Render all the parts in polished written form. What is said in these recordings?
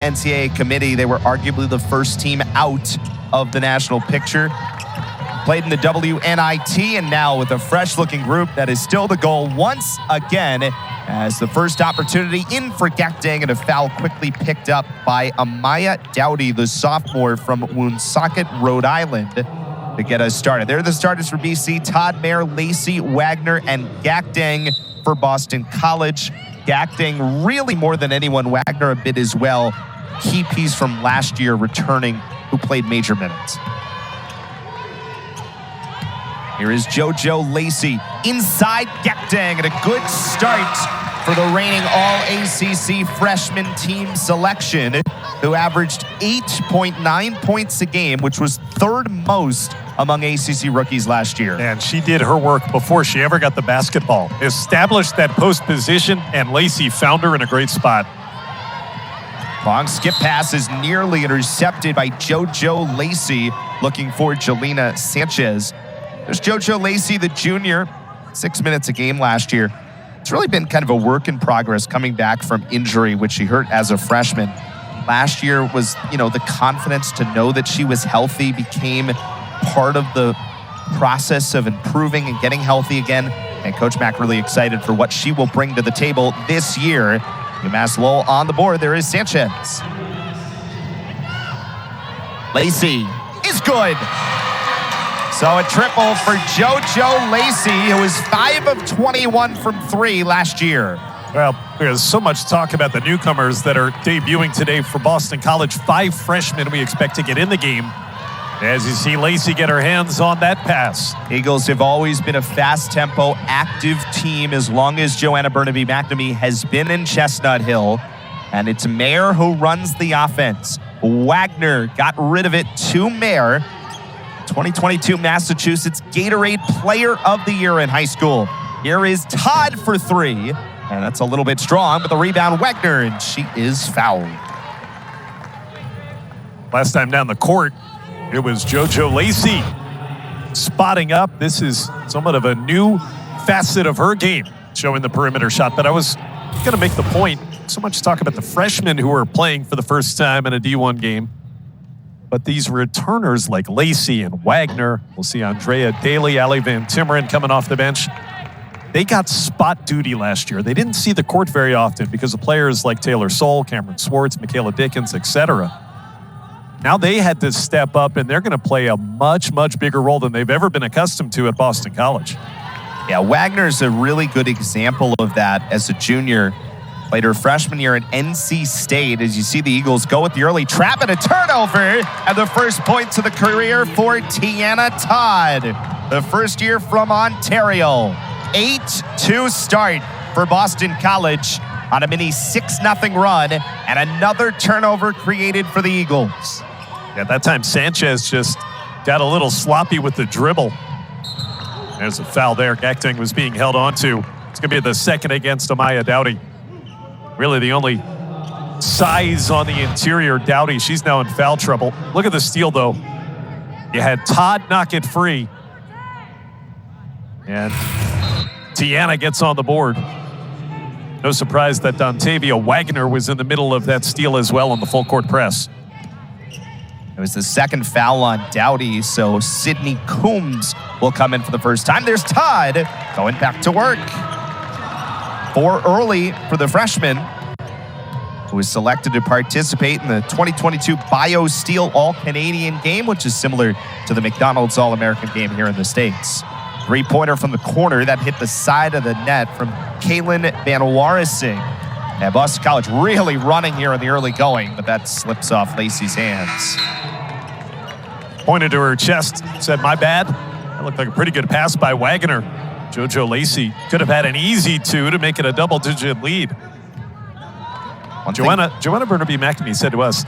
NCAA committee. They were arguably the first team out of the national picture. Played in the WNIT, and now with a fresh-looking group, that is still the goal once again, as the first opportunity in for Gakdang, and a foul quickly picked up by Amaya Dowdy, the sophomore from Woonsocket, Rhode Island, to get us started. They're the starters for BC: Todd Mayer, Lacey Waggoner, and Gakdang for Boston College. Gakdang really more than anyone, Waggoner a bit as well. Key piece from last year returning, who played major minutes. Here is JoJo Lacey inside Gakdang, and a good start for the reigning All-ACC freshman team selection, who averaged 8.9 points a game, which was third most among ACC rookies last year. And she did her work before she ever got the basketball. Established that post position, and Lacey found her in a great spot. Long skip pass is nearly intercepted by JoJo Lacey, looking for Jelena Sanchez. There's JoJo Lacey, the junior, 6 minutes a game last year. It's really been kind of a work in progress coming back from injury, which she hurt as a freshman. Last year was, the confidence to know that she was healthy became part of the process of improving and getting healthy again. And Coach Mack really excited for what she will bring to the table this year. UMass Lowell on the board. There is Sanchez. Lacey is good. So a triple for JoJo Lacey, who was 5 of 21 from 3 last year. Well, there's so much talk about the newcomers that are debuting today for Boston College. 5 freshmen we expect to get in the game. As you see Lacey get her hands on that pass. Eagles have always been a fast-tempo, active team as long as Joanna Burnaby-McNamee has been in Chestnut Hill. And it's Mayer who runs the offense. Waggoner got rid of it to Mayer. 2022 Massachusetts Gatorade Player of the Year in high school. Here is Todd for 3. And that's a little bit strong, but the rebound, Waggoner, and she is fouled. Last time down the court, it was JoJo Lacey spotting up. This is somewhat of a new facet of her game, showing the perimeter shot. But I was going to make the point, so much talk about the freshmen who are playing for the first time in a D1 game. But these returners like Lacey and Waggoner, we'll see Andrea Daly, Allie Van Timmeren coming off the bench. They got spot duty last year. They didn't see the court very often because of players like Taylor Soule, Cameron Swartz, Michaela Dickens, etc. Now they had to step up, and they're going to play a much, much bigger role than they've ever been accustomed to at Boston College. Yeah, Wagner's a really good example of that as a junior. Played her freshman year at NC State. As you see the Eagles go with the early trap and a turnover, and the first points of the career for Tiana Todd, the first year from Ontario. 8-2 start for Boston College on a mini 6-0 run, and another turnover created for the Eagles. Yeah, that time Sanchez just got a little sloppy with the dribble. There's a foul there. Gakdang was being held on to. It's going to be the second against Amaya Dowdy. Really the only size on the interior. Dowdy, she's now in foul trouble. Look at the steal, though. You had Todd knock it free. And Tiana gets on the board. No surprise that Dontavia Waggoner was in the middle of that steal as well on the full court press. It was the second foul on Dowdy, so Sydney Coombs will come in for the first time. There's Todd going back to work. 4 early for the freshman, who was selected to participate in the 2022 BioSteel All-Canadian game, which is similar to the McDonald's All-American game here in the States. 3-pointer from the corner that hit the side of the net from Kaylin Van Warising. And Boston College really running here in the early going, but that slips off Lacey's hands. Pointed to her chest, said, "My bad." That looked like a pretty good pass by Waggoner. JoJo Lacey could have had an easy 2 to make it a double-digit lead. Joanna Burnaby-McNamee said to us,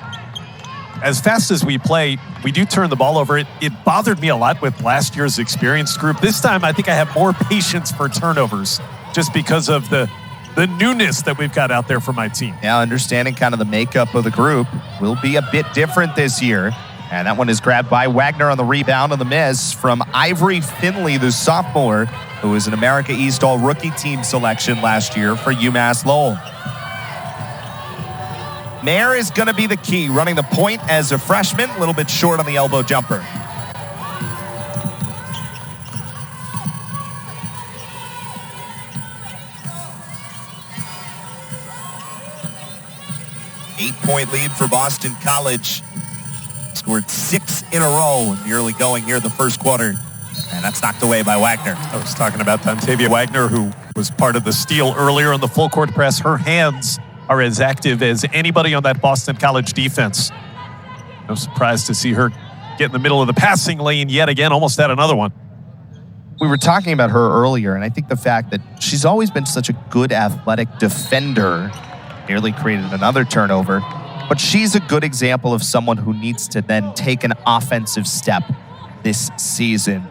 as fast as we play, we do turn the ball over. It bothered me a lot with last year's experienced group. This time, I think I have more patience for turnovers just because of the newness that we've got out there for my team. Yeah, understanding kind of the makeup of the group will be a bit different this year. And that one is grabbed by Waggoner on the rebound on the miss from Ivory Finley, the sophomore, who was an America East All-Rookie Team selection last year for UMass Lowell. Mayer is going to be the key, running the point as a freshman, a little bit short on the elbow jumper. Eight-point lead for Boston College. Scored 6 in a row in the early going here in the first quarter. And that's knocked away by Waggoner. I was talking about Dontavia Waggoner, who was part of the steal earlier in the full court press. Her hands are as active as anybody on that Boston College defense. No surprise to see her get in the middle of the passing lane yet again, almost had another one. We were talking about her earlier, and I think the fact that she's always been such a good athletic defender nearly created another turnover, but she's a good example of someone who needs to then take an offensive step this season.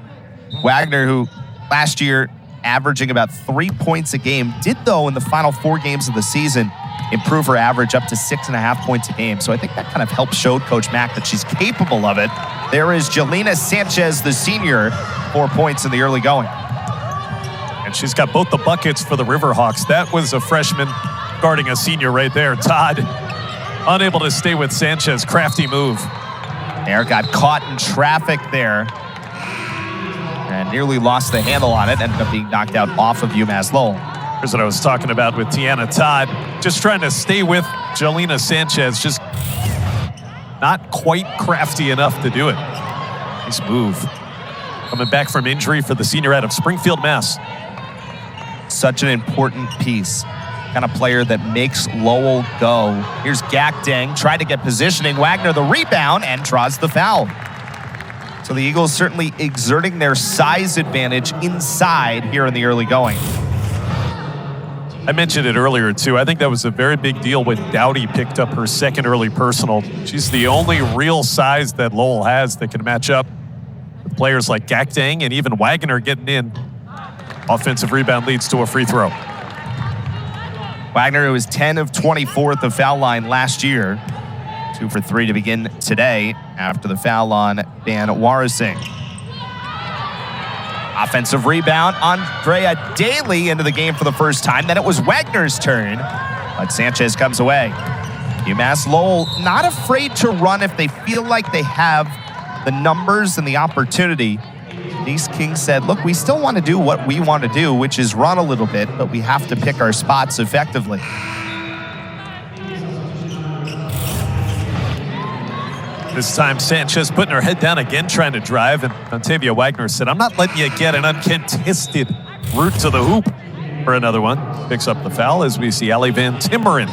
Waggoner, who last year averaging about 3 points a game, did though in the final 4 games of the season improve her average up to 6.5 points a game. So I think that kind of helps show Coach Mack that she's capable of it. There is Jelena Sanchez, the senior, 4 points in the early going. And she's got both the buckets for the Riverhawks. That was a freshman guarding a senior right there. Todd unable to stay with Sanchez. Crafty move. Mayer got caught in traffic there and nearly lost the handle on it. Ended up being knocked out off of UMass Lowell. Here's what I was talking about with Tiana Todd. Just trying to stay with Jelena Sanchez. Just not quite crafty enough to do it. Nice move. Coming back from injury for the senior out of Springfield, Mass. Such an important piece. Kind of player that makes Lowell go. Here's Gakdeng, tried to get positioning. Waggoner the rebound and draws the foul. So the Eagles certainly exerting their size advantage inside here in the early going. I mentioned it earlier too. I think that was a very big deal when Dowdy picked up her second early personal. She's the only real size that Lowell has that can match up with players like Gakdeng and even Waggoner getting in. Offensive rebound leads to a free throw. Waggoner, who was 10 of 24 at the foul line last year. 2 for 3 to begin today after the foul on Dan Warasing. Offensive rebound, Andrea Daly into the game for the first time. Then it was Wagner's turn, but Sanchez comes away. UMass Lowell not afraid to run if they feel like they have the numbers and the opportunity. Denise King said, look, we still want to do what we want to do, which is run a little bit, but we have to pick our spots effectively. This time, Sanchez putting her head down again, trying to drive, and Dontavia Waggoner said, I'm not letting you get an uncontested route to the hoop for another one. Picks up the foul as we see Allie Van Timmeren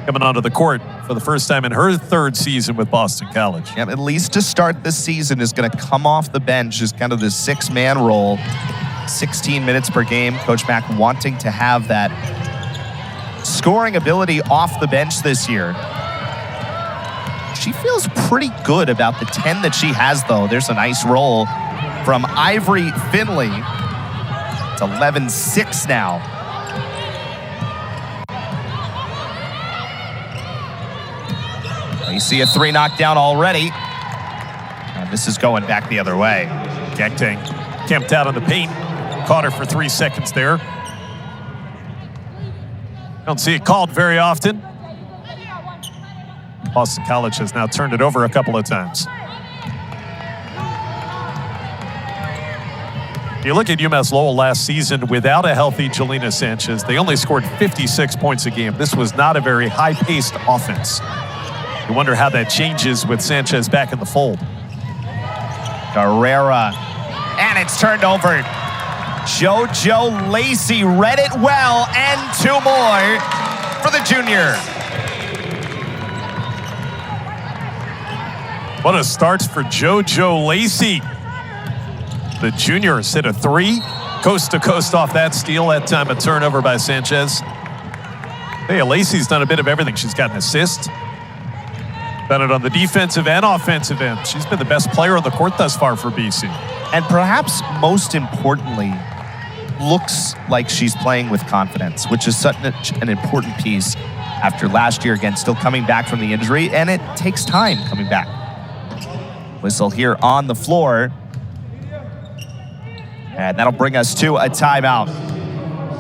coming onto the court for the first time in her 3rd season with Boston College. Yeah, at least to start this season is going to come off the bench as kind of the 6-man role. 16 minutes per game. Coach Mack wanting to have that scoring ability off the bench this year. She feels pretty good about the 10 that she has, though. There's a nice roll from Ivory Finley. It's 11-6 now. You see a 3 knockdown already. And this is going back the other way. Gakdeng camped out on the paint. Caught her for 3 seconds there. Don't see it called very often. Boston College has now turned it over a couple of times. You look at UMass Lowell last season without a healthy Jelena Sanchez, they only scored 56 points a game. This was not a very high-paced offense. You wonder how that changes with Sanchez back in the fold. Carrera, and it's turned over. JoJo Lacey read it well, and 2 more for the junior. What a start for JoJo Lacey. The junior hit a 3, coast to coast off that steal. That time a turnover by Sanchez. Hey, Lacey's done a bit of everything. She's got an assist. Done it on the defensive and offensive end. She's been the best player on the court thus far for BC. And perhaps most importantly, looks like she's playing with confidence, which is such an important piece after last year, again, still coming back from the injury, and it takes time coming back. Whistle here on the floor. And that'll bring us to a timeout.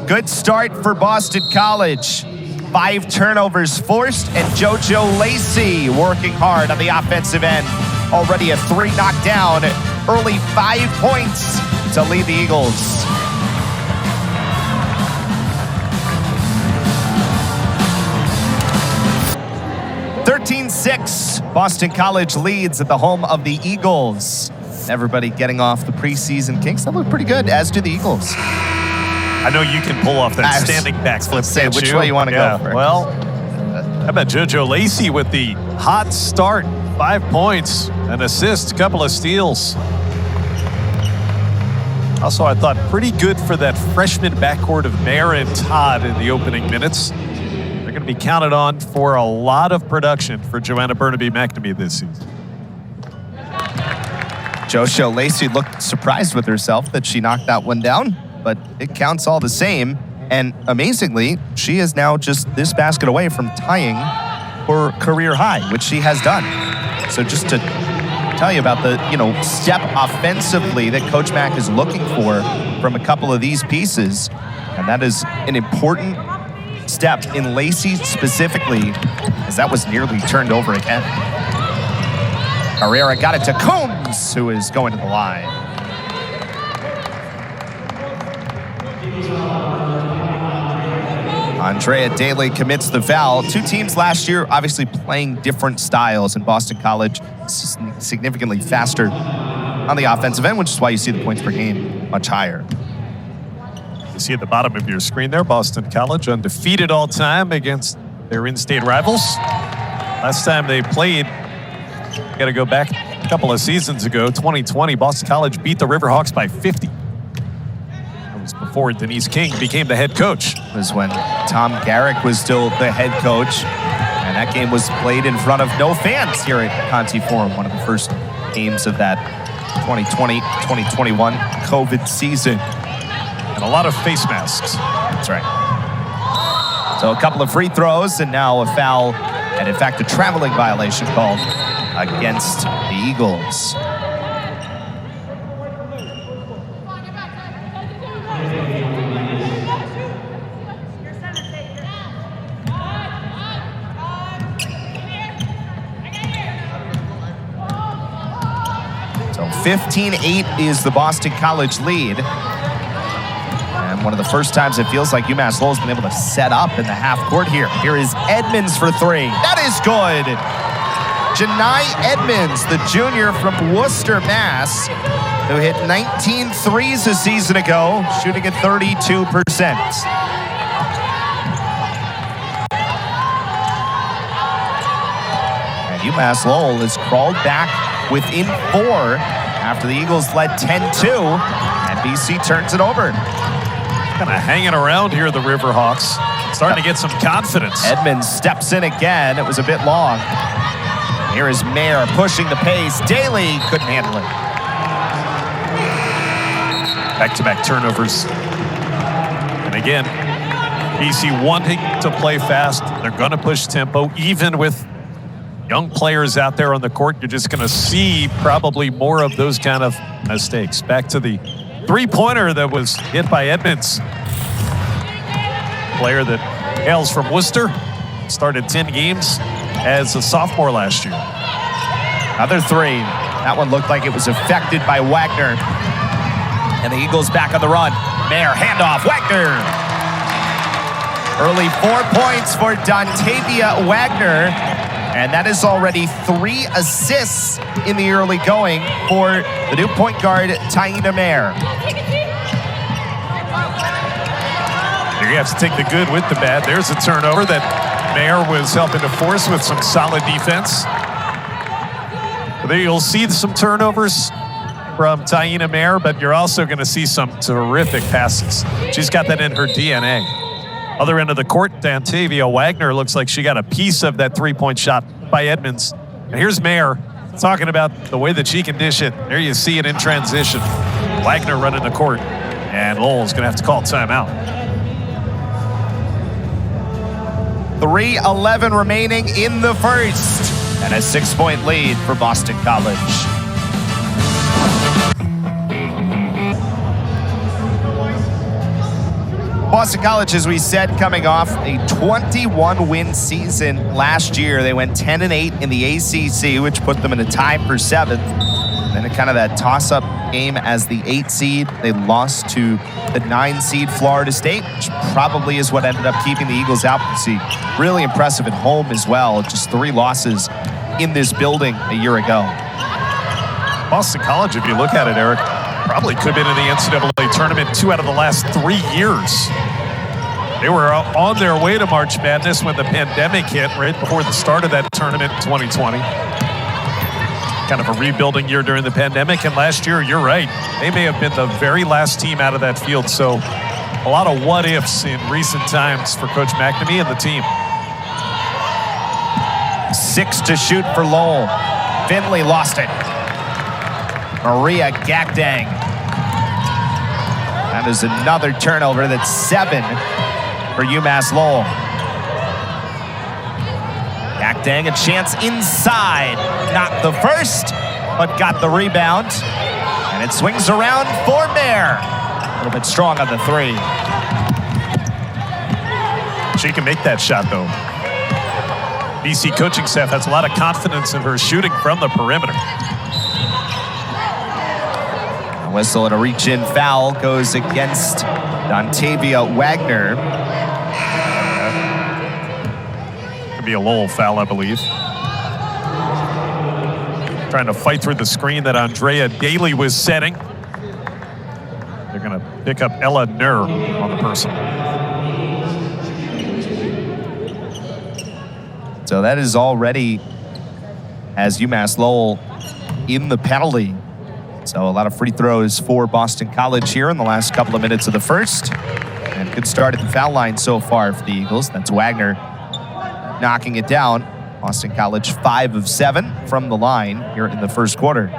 Good start for Boston College. 5 turnovers forced, and JoJo Lacey working hard on the offensive end. Already a 3 knockdown, early 5 points to lead the Eagles. Boston College leads at the home of the Eagles. Everybody getting off the preseason kinks. That looked pretty good, as do the Eagles. I know you can pull off that standing backflip. Let's say which way you want to go for. Well, how about JoJo Lacey with the hot start? 5 points, an assist, a couple of steals. Also, I thought pretty good for that freshman backcourt of Mayer and Todd in the opening minutes. They're going to be counted on for a lot of production for Joanna Burnaby-McNamee this season. JoJo Lacey looked surprised with herself that she knocked that one down, but it counts all the same. And amazingly, she is now just this basket away from tying her career high, which she has done. So just to tell you about the step offensively that Coach Mack is looking for from a couple of these pieces, and that is an important step in Lacey specifically, as that was nearly turned over again. Herrera got it to Combs, who is going to the line. Andrea Daly commits the foul. 2 teams last year obviously playing different styles, and Boston College significantly faster on the offensive end, which is why you see the points per game much higher. You see at the bottom of your screen there, Boston College undefeated all time against their in-state rivals. Last time they played, got to go back a couple of seasons ago, 2020, Boston College beat the Riverhawks by 50. That was before Denise King became the head coach. It was when Tom Garrick was still the head coach, and that game was played in front of no fans here at Conti Forum, one of the first games of that 2020-2021 COVID season. And a lot of face masks. That's right. So a couple of free throws, and now a foul, and in fact a traveling violation called against the Eagles. So 15-8 is the Boston College lead. And one of the first times it feels like UMass Lowell has been able to set up in the half court here. Here is Edmonds for 3. That is good. Janai Edmonds, the junior from Worcester, Mass, who hit 19 threes a season ago, shooting at 32%. And UMass Lowell has crawled back within 4 after the Eagles led 10-2, and BC turns it over. Kind of hanging around here, the Riverhawks, starting to get some confidence. Edmonds steps in again. It was a bit long. Here is Mayer pushing the pace. Daly couldn't handle it. Back-to-back turnovers. And again, BC wanting to play fast. They're going to push tempo. Even with young players out there on the court, you're just going to see probably more of those kind of mistakes. Back to the three-pointer that was hit by Edmonds. Player that hails from Worcester. Started 10 games as a sophomore last year. Another 3. That one looked like it was affected by Waggoner. And the Eagles back on the run. Mayer, handoff, Waggoner. Early 4 points for Dontavia Waggoner. And that is already 3 assists in the early going for the new point guard, Taina Mayer. You have to take the good with the bad. There's a turnover that Mayer was helping to force with some solid defense. There you'll see some turnovers from Taina Mayer, but you're also going to see some terrific passes. She's got that in her DNA. Other end of the court, Dontavia Waggoner looks like she got a piece of that three-point shot by Edmonds. And here's Mayer talking about the way that she can dish it. There you see it in transition. Waggoner running the court, and Lowell's going to have to call timeout. 3:11 remaining in the first, and a 6-point lead for Boston College. Boston College, as we said, coming off a 21-win season last year. They went 10-8 in the ACC, which put them in a tie for 7th. Then in kind of that toss-up game as the 8 seed, they lost to the 9 seed Florida State, which probably is what ended up keeping the Eagles out. You see, really impressive at home as well. Just 3 losses in this building a year ago. Boston College, if you look at it, Eric, probably could have been in the NCAA tournament 2 out of the last 3 years. They were on their way to March Madness when the pandemic hit right before the start of that tournament in 2020. Kind of a rebuilding year during the pandemic, and last year, you're right, they may have been the very last team out of that field. So a lot of what-ifs in recent times for Coach McNamee and the team. 6 to shoot for Lowell. Finley lost it. Maria Gakdang. That is another turnover. That's 7 for UMass Lowell. Gakdang, a chance inside. Not the first, but got the rebound. And it swings around for Mayer. A little bit strong on the 3. She can make that shot, though. BC coaching staff has a lot of confidence in her shooting from the perimeter. A whistle and a reach-in foul goes against Dontavia Waggoner. Could be a Lowell foul, I believe. Trying to fight through the screen that Andrea Daly was setting. They're going to pick up Ella Nur on the person. So that is already, as UMass Lowell in the penalty. So a lot of free throws for Boston College here in the last couple of minutes of the first. And good start at the foul line so far for the Eagles. That's Waggoner knocking it down. Boston College 5 of 7 from the line here in the first quarter.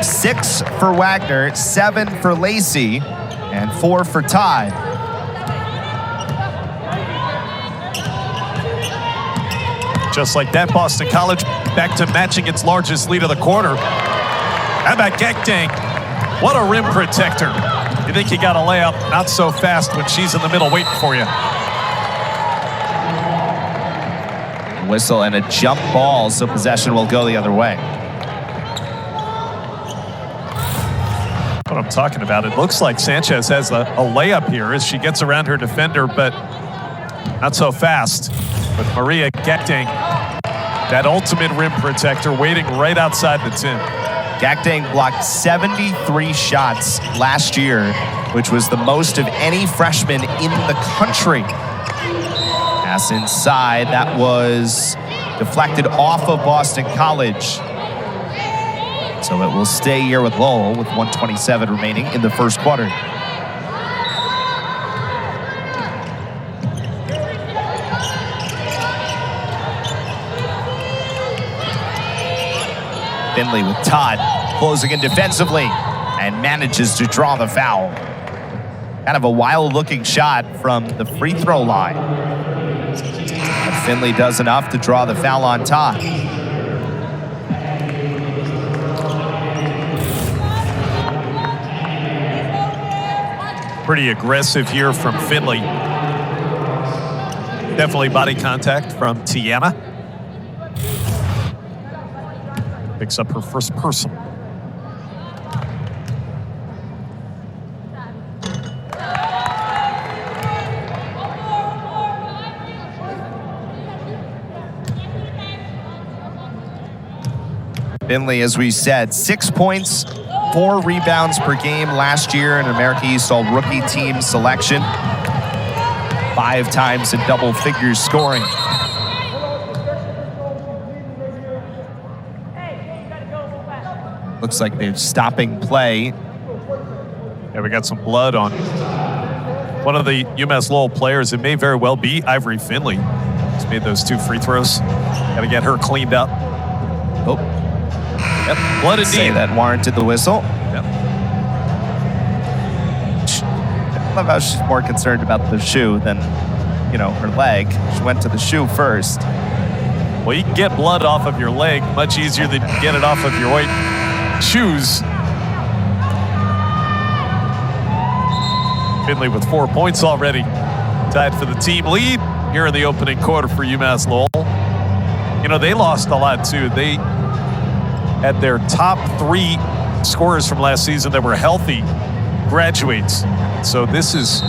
6 for Waggoner, 7 for Lacey, and 4 for Todd. Just like that, Boston College back to matching its largest lead of the quarter. How about Gakdang? What a rim protector. You think you got a layup? Not so fast when she's in the middle waiting for you. A whistle and a jump ball, so possession will go the other way. What I'm talking about, it looks like Sanchez has a layup here as she gets around her defender, but not so fast. With Maria Gakdang, that ultimate rim protector waiting right outside the 10. Gakdang blocked 73 shots last year, which was the most of any freshman in the country. Pass inside, that was deflected off of Boston College. So it will stay here with Lowell with 1:27 remaining in the first quarter. Finley with Todd closing in defensively and manages to draw the foul. Kind of a wild-looking shot from the free throw line. But Finley does enough to draw the foul on Todd. Pretty aggressive here from Finley. Definitely body contact from Tiana. Picks up her first personal. Finley, as we said, 6 points, 4 rebounds per game last year in America East All-Rookie Team selection. 5 times in double figures scoring. Looks like they're stopping play. Yeah, we got some blood on one of the UMass Lowell players. It may very well be Ivory Finley. She's made those 2 free throws. Got to get her cleaned up. Oh. Yep, blood indeed. Say that warranted the whistle. Yep. I love how she's more concerned about the shoe than, you know, her leg. She went to the shoe first. Well, you can get blood off of your leg much easier than you can get it off of your white shoes. Finley with 4 points already. Tied for the team lead here in the opening quarter for UMass Lowell. You know, they lost a lot too. They had their top 3 scorers from last season that were healthy graduates. So this is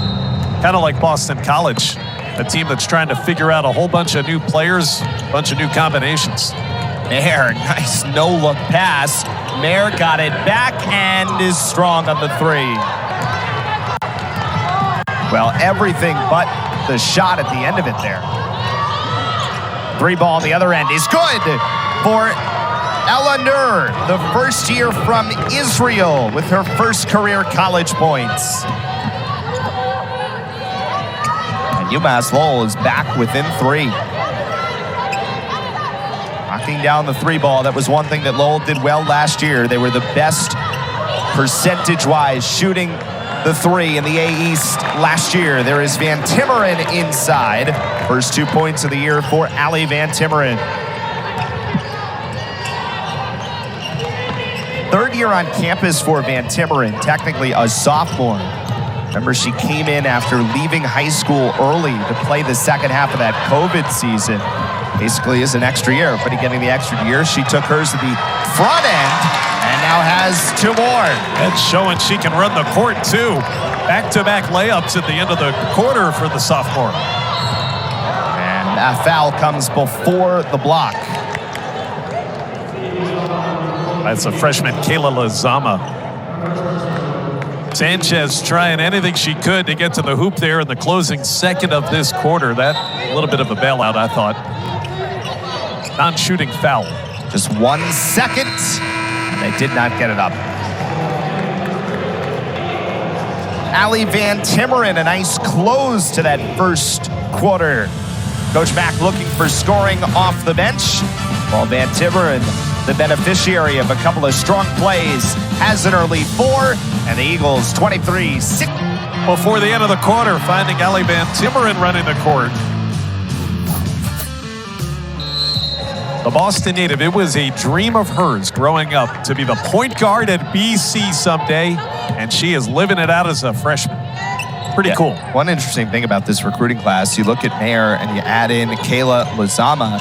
kind of like Boston College, a team that's trying to figure out a whole bunch of new players, a bunch of new combinations. Mayer, nice no-look pass. Mayer got it back and is strong on the 3. Well, everything but the shot at the end of it there. 3 ball on the other end is good for Ella Nur, the first year from Israel with her first career college points. And UMass Lowell is back within 3. Knocking down the 3 ball. That was one thing that Lowell did well last year. They were the best percentage-wise shooting the 3 in the A East last year. There is Van Timmeren inside. First 2 points of the year for Allie Van Timmeren. 3rd year on campus for Van Timmeren, technically a sophomore. Remember, she came in after leaving high school early to play the second half of that COVID season. Basically is an extra year. Everybody getting the extra year. She took hers to the front end and now has 2 more. And showing she can run the court too. Back-to-back layups at the end of the quarter for the sophomore. And that foul comes before the block. That's a freshman, Kayla Lazama. Sanchez trying anything she could to get to the hoop there in the closing second of this quarter. That a little bit of a bailout, I thought. Non-shooting foul. Just 1 second, and they did not get it up. Allie Van Timmeren, a nice close to that first quarter. Coach Mack looking for scoring off the bench, while Van Timmeren, the beneficiary of a couple of strong plays, has an early 4, and the Eagles 23-6. Before the end of the quarter, finding Allie Van Timmeren running the court. The Boston native, it was a dream of hers growing up to be the point guard at BC someday, and she is living it out as a freshman. Pretty cool. One interesting thing about this recruiting class, you look at Mayer and you add in Kayla Lazama,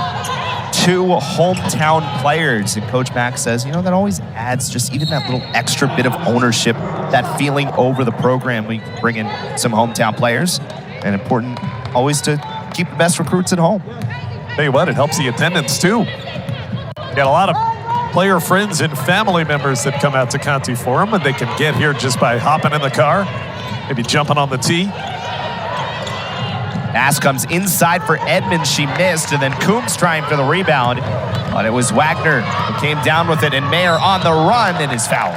2 hometown players, and Coach Mack says, you know, that always adds just even that little extra bit of ownership, that feeling over the program. We bring in some hometown players, and important always to keep the best recruits at home. Tell you what, it helps the attendance too. You got a lot of player friends and family members that come out to Conti Forum, and they can get here just by hopping in the car, maybe jumping on the tee. Pass comes inside for Edmonds. She missed, and then Coombs trying for the rebound, but it was Waggoner who came down with it, and Mayer on the run and is fouled.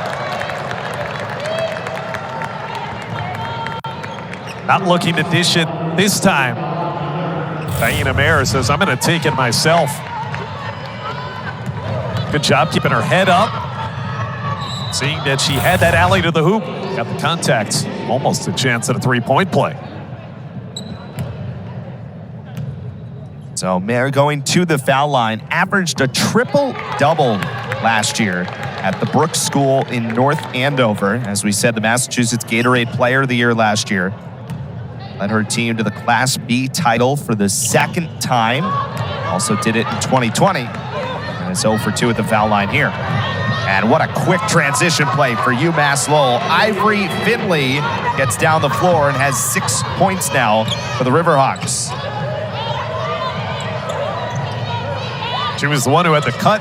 Not looking to dish it this time. Diana Mayer says, I'm going to take it myself. Good job keeping her head up. Seeing that she had that alley to the hoop. Got the contact. Almost a chance at a 3-point play. So Mayer going to the foul line, averaged a triple-double last year at the Brooks School in North Andover. As we said, the Massachusetts Gatorade Player of the Year last year. Led her team to the Class B title for the 2nd time. Also did it in 2020. And it's 0 for 2 at the foul line here. And what a quick transition play for UMass Lowell. Ivory Finley gets down the floor and has 6 points now for the Riverhawks. She was the one who had the cut,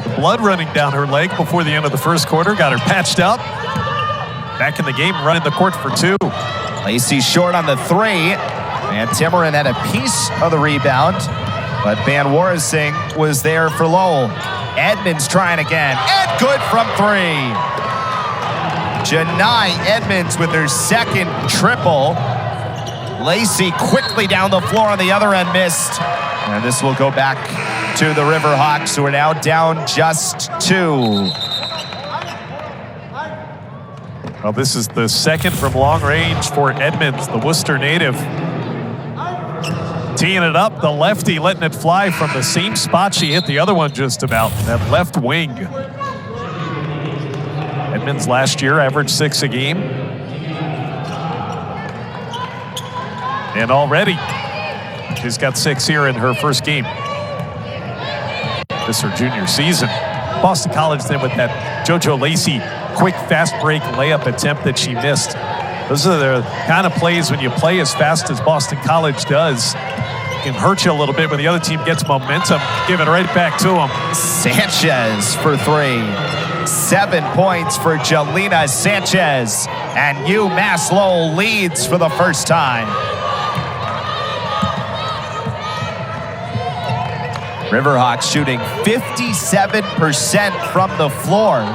the blood running down her leg before the end of the first quarter. Got her patched up. Back in the game, running the court for 2. Lacey short on the 3. Van Timmeren had a piece of the rebound, but Van Warising was there for Lowell. Edmonds trying again, and good from 3. Janai Edmonds with her 2nd triple. Lacey quickly down the floor on the other end, missed. And this will go back to the Riverhawks, who are now down just 2. Well, this is the 2nd from long range for Edmonds, the Worcester native. Teeing it up, the lefty letting it fly from the same spot she hit the other one just about, that left wing. Edmonds last year averaged 6 a game. And already, she's got 6 here in her first game. This is her junior season. Boston College then with that JoJo Lacey quick fast break layup attempt that she missed. Those are the kind of plays when you play as fast as Boston College does. It can hurt you a little bit when the other team gets momentum. Give it right back to them. Sanchez for 3. 7 points for Jelena Sanchez. And UMass Lowell leads for the first time. Riverhawks shooting 57% from the floor.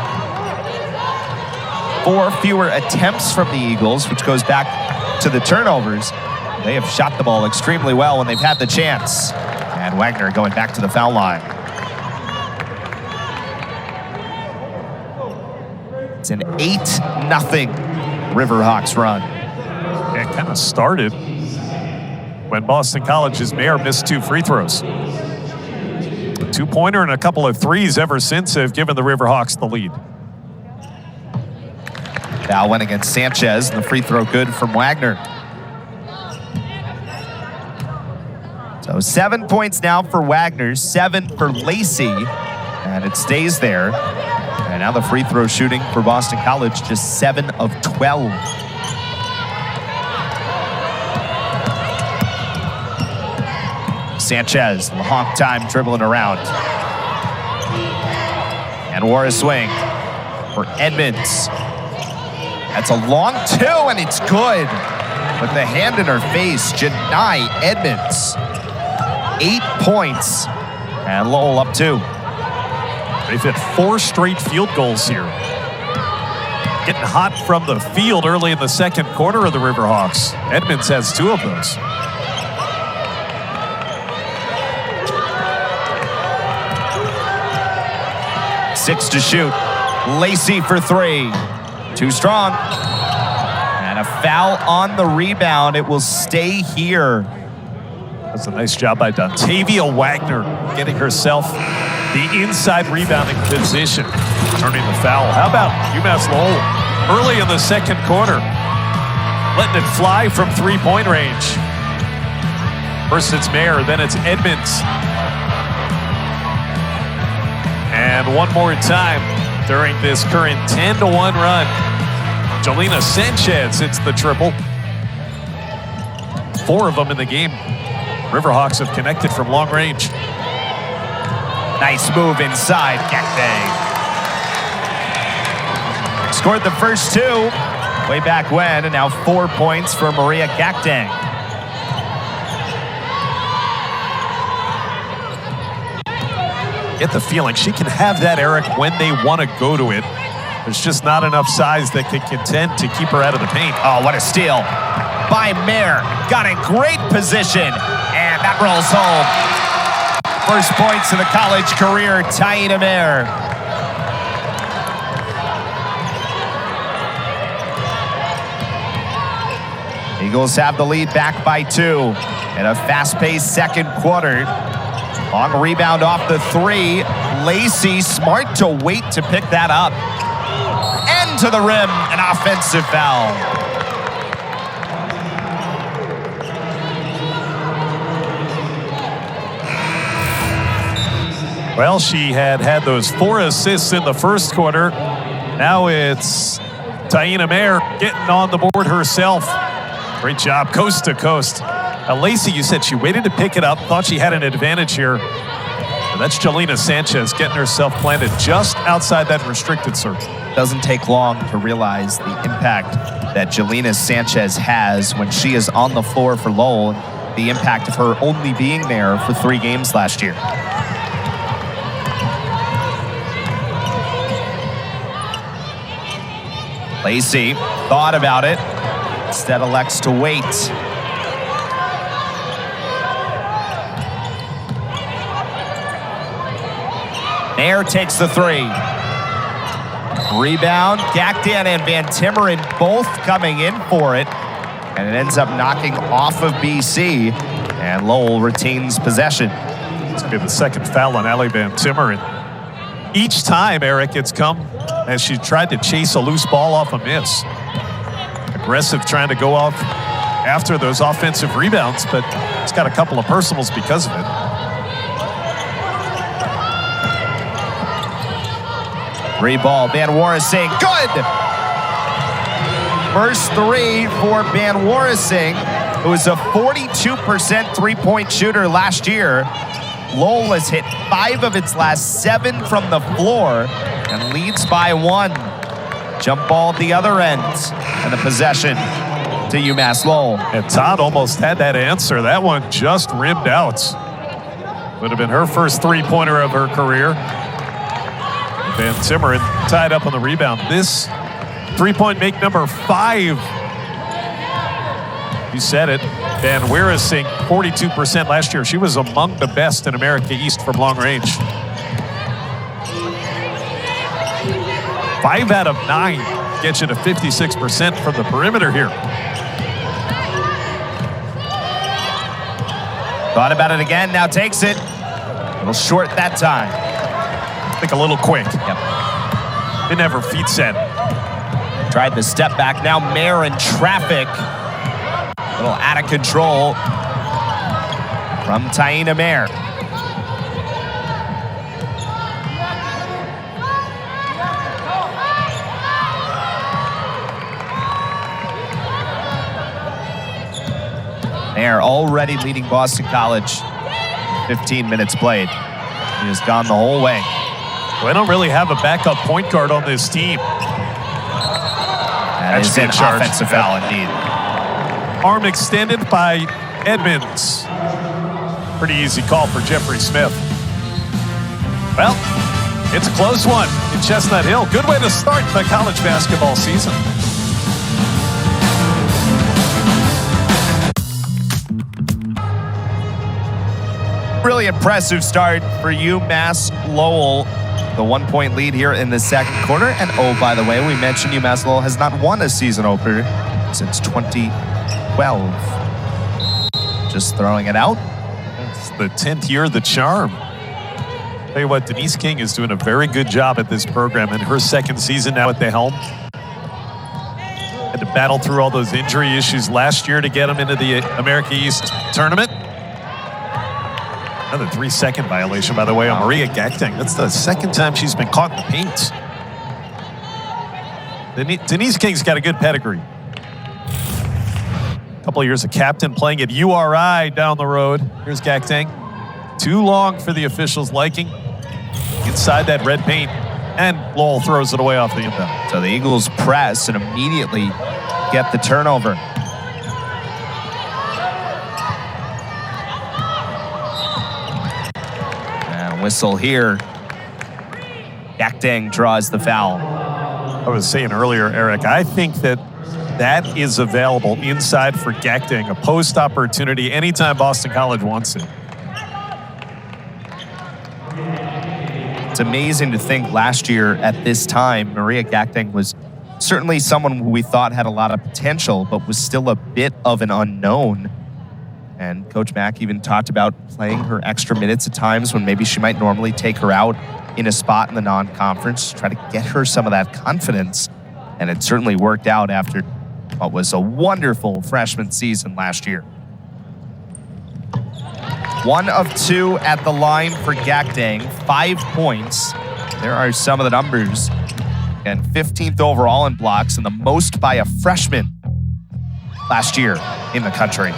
4 fewer attempts from the Eagles, which goes back to the turnovers. They have shot the ball extremely well when they've had the chance. And Waggoner going back to the foul line. It's an 8-0 Riverhawks run. Yeah, it kind of started when Boston College's Mayer missed 2 free throws. A 2-pointer and a couple of threes ever since have given the Riverhawks the lead. Foul went against Sanchez, and the free throw good from Waggoner. So 7 points now for Waggoner, 7 for Lacey, and it stays there. And now the free throw shooting for Boston College, just 7 of 12. Sanchez, long time dribbling around. And wore a swing for Edmonds. That's a long 2, and it's good. With the hand in her face, Janai Edmonds. 8 points, and Lowell up 2. They've hit 4 straight field goals here. Getting hot from the field early in the second quarter of the Riverhawks. Edmonds has 2 of those. Six to shoot. Lacey for 3. Too strong. And a foul on the rebound. It will stay here. That's a nice job by Dontavia Waggoner, getting herself the inside rebounding position, turning the foul. How about UMass Lowell early in the second quarter, letting it fly from 3-point range. First it's Mayer, then it's Edmonds. And one more time during this current 10-1 run, Jelena Sanchez hits the triple. 4 of them in the game. Riverhawks have connected from long range. Nice move inside, Gakdang. Scored the first 2 way back when, and now 4 points for Maria Gakdang. Get the feeling she can have that, Eric, when they want to go to it. There's just not enough size that can contend to keep her out of the paint. Oh, what a steal by Mayer. Got in great position, and that rolls home. First points of the college career, Taina Mayer. Eagles have the lead back by 2 in a fast-paced second quarter. Long rebound off the 3. Lacey smart to wait to pick that up. And to the rim, an offensive foul. Well, she had those 4 assists in the first quarter. Now it's Taina Mayer getting on the board herself. Great job, coast to coast. Lacey, you said she waited to pick it up, thought she had an advantage here. And that's Jelena Sanchez getting herself planted just outside that restricted circle. Doesn't take long to realize the impact that Jelena Sanchez has when she is on the floor for Lowell, and the impact of her only being there for 3 games last year. Lacey thought about it, instead elects to wait. Mayer takes the 3. Rebound, Gakdang and Van Timmeren both coming in for it. And it ends up knocking off of BC. And Lowell retains possession. It's going to be the second foul on Allie Van Timmeren. Each time, Eric, it's come as she tried to chase a loose ball off a miss. Aggressive trying to go off after those offensive rebounds, but it's got a couple of personals because of it. Free ball, Van Warising, good! First three for Van Warising, who was a 42% three-point shooter last year. Lowell has hit 5 of its last 7 from the floor and leads by 1. Jump ball at the other end, and the possession to UMass Lowell. And Todd almost had that answer. That one just rimmed out. Would have been her first three-pointer of her career. Van Timmeren tied up on the rebound. This three-point make number 5. You said it. Van Warising, 42% last year. She was among the best in America East from long range. 5 out of 9 gets you to 56% from the perimeter here. Thought about it again, now takes it. A little short that time. I think a little quick. Yep. Didn't have her feet set. Tried the step back, now Mayer in traffic. A little out of control from Taina Mayer. Mayer already leading Boston College. 15 minutes played. He has gone the whole way. We don't really have a backup point guard on this team. That is an offensive foul indeed. Arm extended by Edmonds. Pretty easy call for Jeffrey Smith. Well, it's a close one in Chestnut Hill. Good way to start the college basketball season. Really impressive start for UMass Lowell. The 1-point lead here in the second quarter. And oh, by the way, we mentioned UMass Lowell has not won a season opener since 2012. Just throwing it out. It's the 10th year of the charm. Tell you what, Denise King is doing a very good job at this program in her second season now at the helm. Had to battle through all those injury issues last year to get them into the America East tournament. Another 3-second violation, by the way, on Maria Gacting. That's the second time she's been caught in the paint. Denise King's got a good pedigree. A couple of years of captain playing at URI down the road. Here's Gacting. Too long for the officials' liking. Inside that red paint. And Lowell throws it away off the inbound. So the Eagles press and immediately get the turnover. Whistle here. Gacting draws the foul. I was saying earlier, Eric, I think that is available inside for Gacting, a post opportunity anytime Boston College wants it. It's amazing to think last year at this time, Maria Gacting was certainly someone who we thought had a lot of potential, but was still a bit of an unknown. And Coach Mack even talked about playing her extra minutes at times when maybe she might normally take her out in a spot in the non-conference, try to get her some of that confidence. And it certainly worked out after what was a wonderful freshman season last year. 1 of 2 at the line for Gacting, 5 points. There are some of the numbers. And 15th overall in blocks and the most by a freshman last year in the country.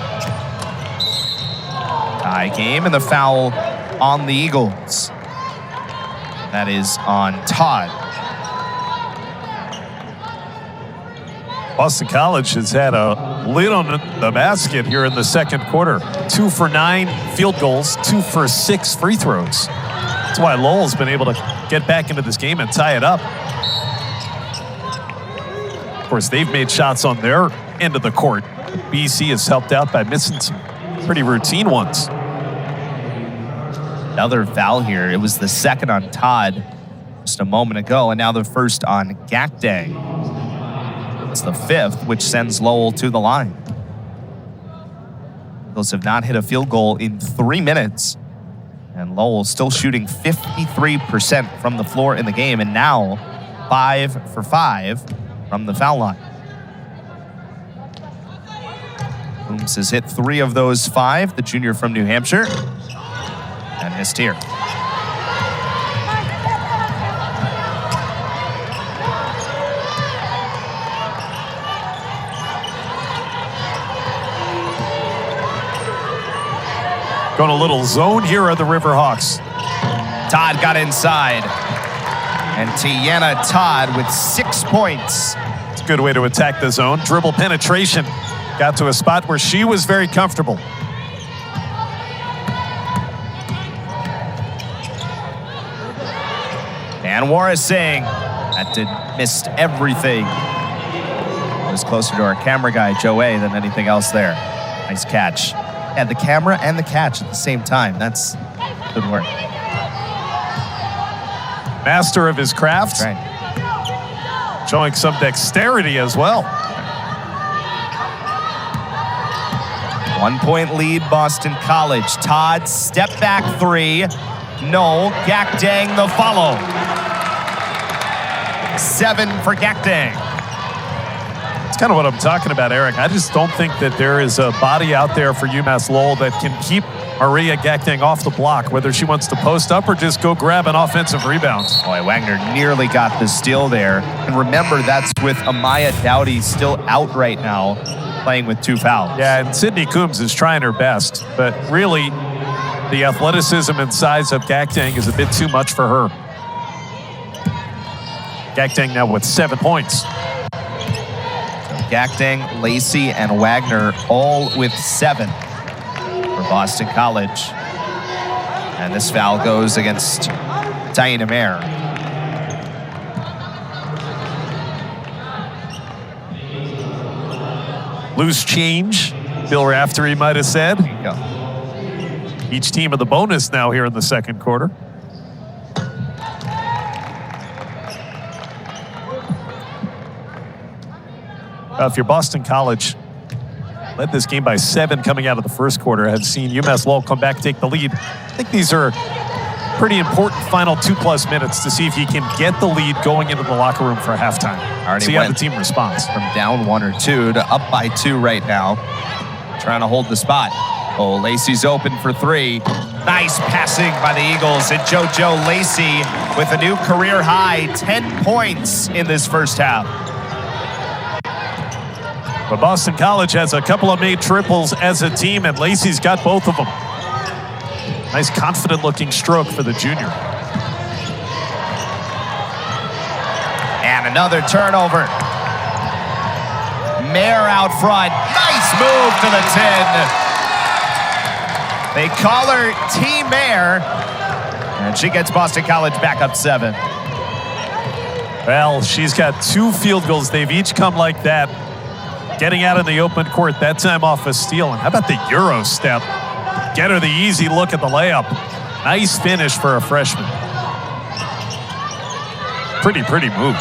Tie game and the foul on the Eagles. That is on Todd. Boston College has had a lid on the basket here in the second quarter. 2 for 9 field goals, 2 for 6 free throws. That's why Lowell's been able to get back into this game and tie it up. Of course, they've made shots on their end of the court. BC has helped out by missing some pretty routine ones. Another foul here. It was the second on Todd just a moment ago, and now the first on Gacting. It's the 5th, which sends Lowell to the line. Those have not hit a field goal in 3 minutes, and Lowell still shooting 53% from the floor in the game, and now 5 for 5 from the foul line. Coombs has hit 3 of those 5, the junior from New Hampshire, and missed here. Going a little zone here are the Riverhawks. Todd got inside. And Tiana Todd with 6 points. It's a good way to attack the zone. Dribble penetration. Got to a spot where she was very comfortable. And Warra Singh, that missed everything. It was closer to our camera guy, Joe A, than anything else there. Nice catch. Yeah, the camera and the catch at the same time. That's good work. Master of his craft. Right. Showing some dexterity as well. 1 point lead, Boston College. Todd, step back 3. No, Gakdang the follow. 7 for Gakdang. It's kind of what I'm talking about, Eric. I just don't think that there is a body out there for UMass Lowell that can keep Maria Gakdang off the block, whether she wants to post up or just go grab an offensive rebound. Boy, Waggoner nearly got the steal there. And remember, that's with Amaya Dowdy still out right now, playing with 2 fouls. Yeah, and Sydney Coombs is trying her best, but really the athleticism and size of Gakdang is a bit too much for her. Gakdang now with 7 points. Gakdang, Lacey, and Waggoner all with 7 for Boston College. And this foul goes against Taina Mayer. Loose change, Bill Raftery might have said. There you go. Each team of the bonus now here in the second quarter. If you're Boston College, led this game by 7 coming out of the first quarter, have seen UMass Lowell come back, take the lead. I think these are pretty important final 2+ minutes to see if you can get the lead going into the locker room for halftime. See how the team responds. From down 1 or 2 to up by 2 right now. Trying to hold the spot. Oh, Lacey's open for 3. Nice passing by the Eagles. And JoJo Lacey with a new career high, 10 points in this first half. But Boston College has a couple of made triples as a team, and Lacey's got both of them. Nice confident-looking stroke for the junior. And another turnover. Mayer out front. Nice move to the 10. They call her T. Mayer, and she gets Boston College back up 7. Well, she's got 2 field goals. They've each come like that. Getting out in the open court, that time off a steal. And how about the Euro step? Get her the easy look at the layup. Nice finish for a freshman. Pretty move.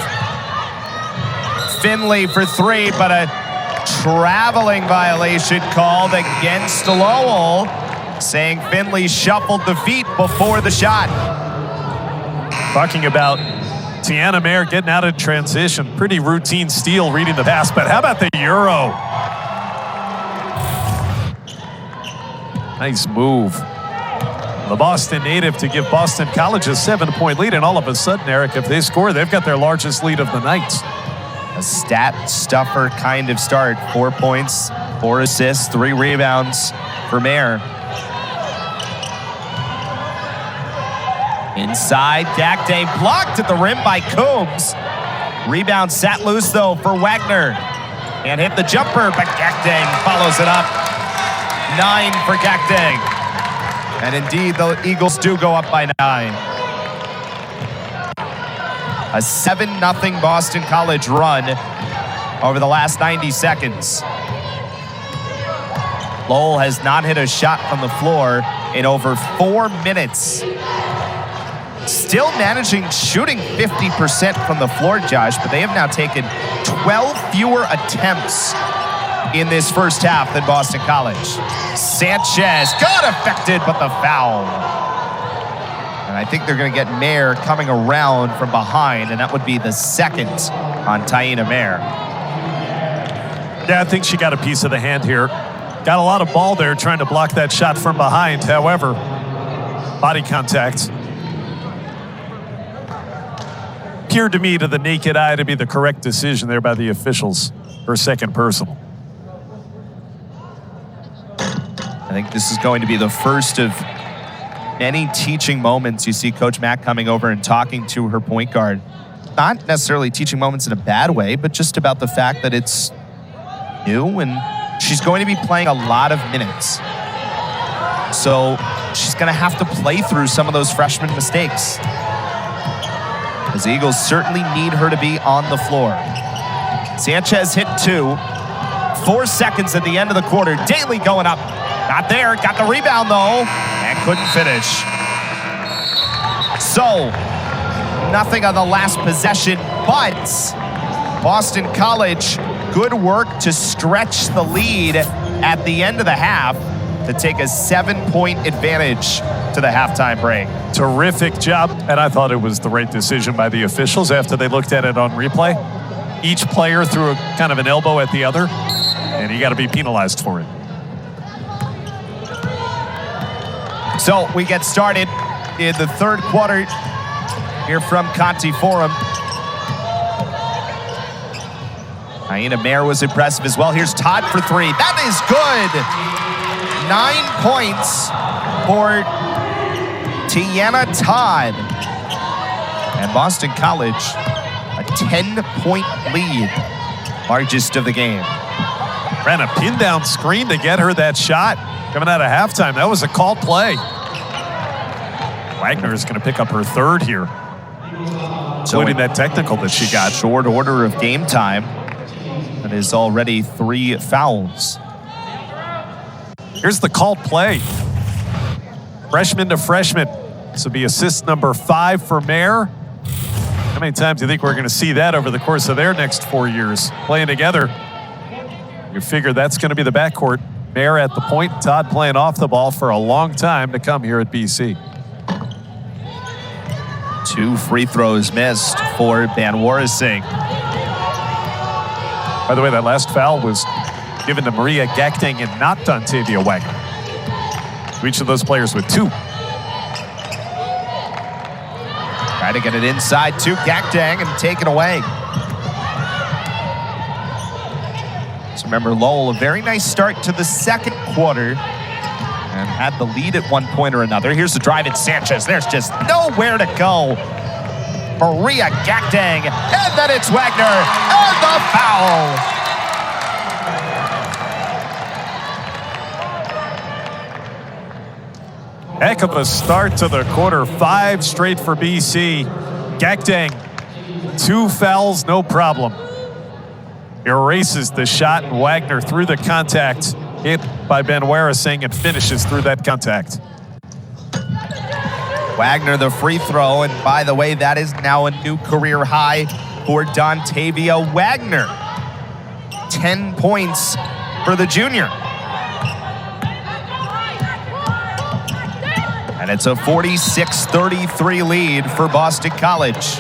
Finley for 3, but a traveling violation called against Lowell, saying Finley shuffled the feet before the shot. Talking about Tiana Mayer getting out of transition. Pretty routine steal reading the pass, but how about the Euro? Nice move. The Boston native to give Boston College a 7-point lead, and all of a sudden, Eric, if they score, they've got their largest lead of the night. A stat stuffer kind of start. 4 points, 4 assists, 3 rebounds for Mayer. Inside, Gakdang blocked at the rim by Coombs. Rebound sat loose, though, for Waggoner. And hit the jumper, but Gakdang follows it up. 9 for Gakdang. And indeed, the Eagles do go up by 9. A 7-0 Boston College run over the last 90 seconds. Lowell has not hit a shot from the floor in over 4 minutes. Still shooting 50% from the floor, Josh, but they have now taken 12 fewer attempts in this first half than Boston College. Sanchez got affected, but the foul. And I think they're going to get Mayer coming around from behind, and that would be the 2nd on Taina Mayer. Yeah, I think she got a piece of the hand here. got a lot of ball there trying to block that shot from behind. However, body contact appeared to me to the naked eye to be the correct decision there by the officials. Her second personal. I think this is going to be the first of many teaching moments. You see Coach Mack coming over and talking to her point guard. Not necessarily teaching moments in a bad way, but just about the fact that it's new and she's going to be playing a lot of minutes. So she's going to have to play through some of those freshman mistakes. As the Eagles certainly need her to be on the floor. Sanchez hit 2. 4 seconds at the end of the quarter. Daly going up. Not there. Got the rebound, though, and couldn't finish. So, nothing on the last possession, but Boston College, good work to stretch the lead at the end of the half to take a 7-point advantage to the halftime break. Terrific job, and I thought it was the right decision by the officials after they looked at it on replay. Each player threw a kind of an elbow at the other, and you got to be penalized for it. So we get started in the third quarter here from Conti Forum. Aina Mayer was impressive as well. Here's Todd for 3. That is good. 9 points for Tiana Todd. And Boston College, a 10-point lead, largest of the game. Ran a pin-down screen to get her that shot coming out of halftime. That was a called play. Waggoner is going to pick up her third here, including that technical that she got. Short order of game time. That is already 3 fouls. Here's the called play. Freshman to freshman. This will be assist number 5 for Mayer. How many times do you think we're going to see that over the course of their next 4 years playing together? You figure that's going to be the backcourt. Mayer at the point, Todd playing off the ball for a long time to come here at BC. 2 free throws missed for Van Warising. By the way, that last foul was given to Maria Gaktang and not Dontavia Waggoner. Each of those players with 2. Try to get it inside to Gaktang and take it away. So remember, Lowell, a very nice start to the second quarter and had the lead at one point or another. Here's the drive at Sanchez. There's just nowhere to go. Maria Gaktang, and then it's Waggoner, and the foul. Heck of a start to the quarter. 5 straight for BC. Gaktang, 2 fouls, no problem. Erases the shot, and Waggoner through the contact. Hit by Ben Warising and finishes through that contact. Waggoner the free throw, and by the way, that is now a new career high for Dontavia Waggoner. 10 points for the junior. And it's a 46-33 lead for Boston College.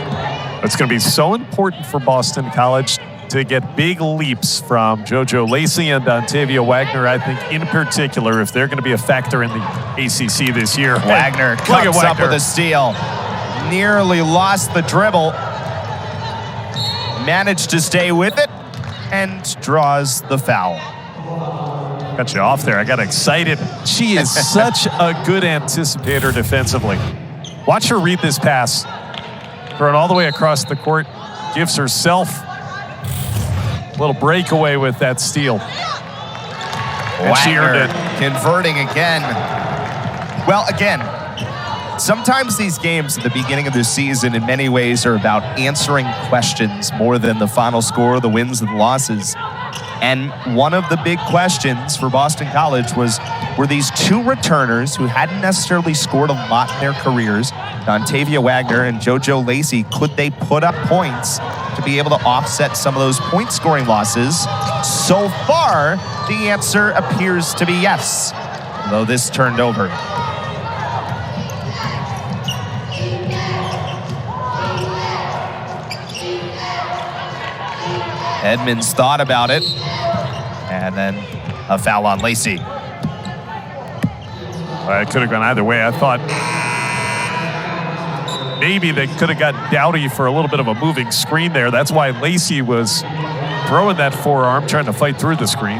It's going to be so important for Boston College to get big leaps from JoJo Lacey and Dontavia Waggoner, I think, in particular, if they're going to be a factor in the ACC this year. Waggoner comes up with a steal. Nearly lost the dribble. Managed to stay with it and draws the foul. Got you off there. I got excited. She is such a good anticipator defensively. Watch her read this pass. Throw it all the way across the court. Gives herself a little breakaway with that steal. And she earned it. Converting again. Well, again, sometimes these games at the beginning of the season in many ways are about answering questions more than the final score, the wins and the losses. And one of the big questions for Boston College was, were these 2 returners who hadn't necessarily scored a lot in their careers, Dontavia Waggoner and JoJo Lacey, could they put up points to be able to offset some of those point-scoring losses? So far, the answer appears to be yes, though this turned over. Edmonds thought about it and then a foul on Lacey. It could have gone either way. I thought maybe they could have got Dowdy for a little bit of a moving screen there. That's why Lacey was throwing that forearm, trying to fight through the screen.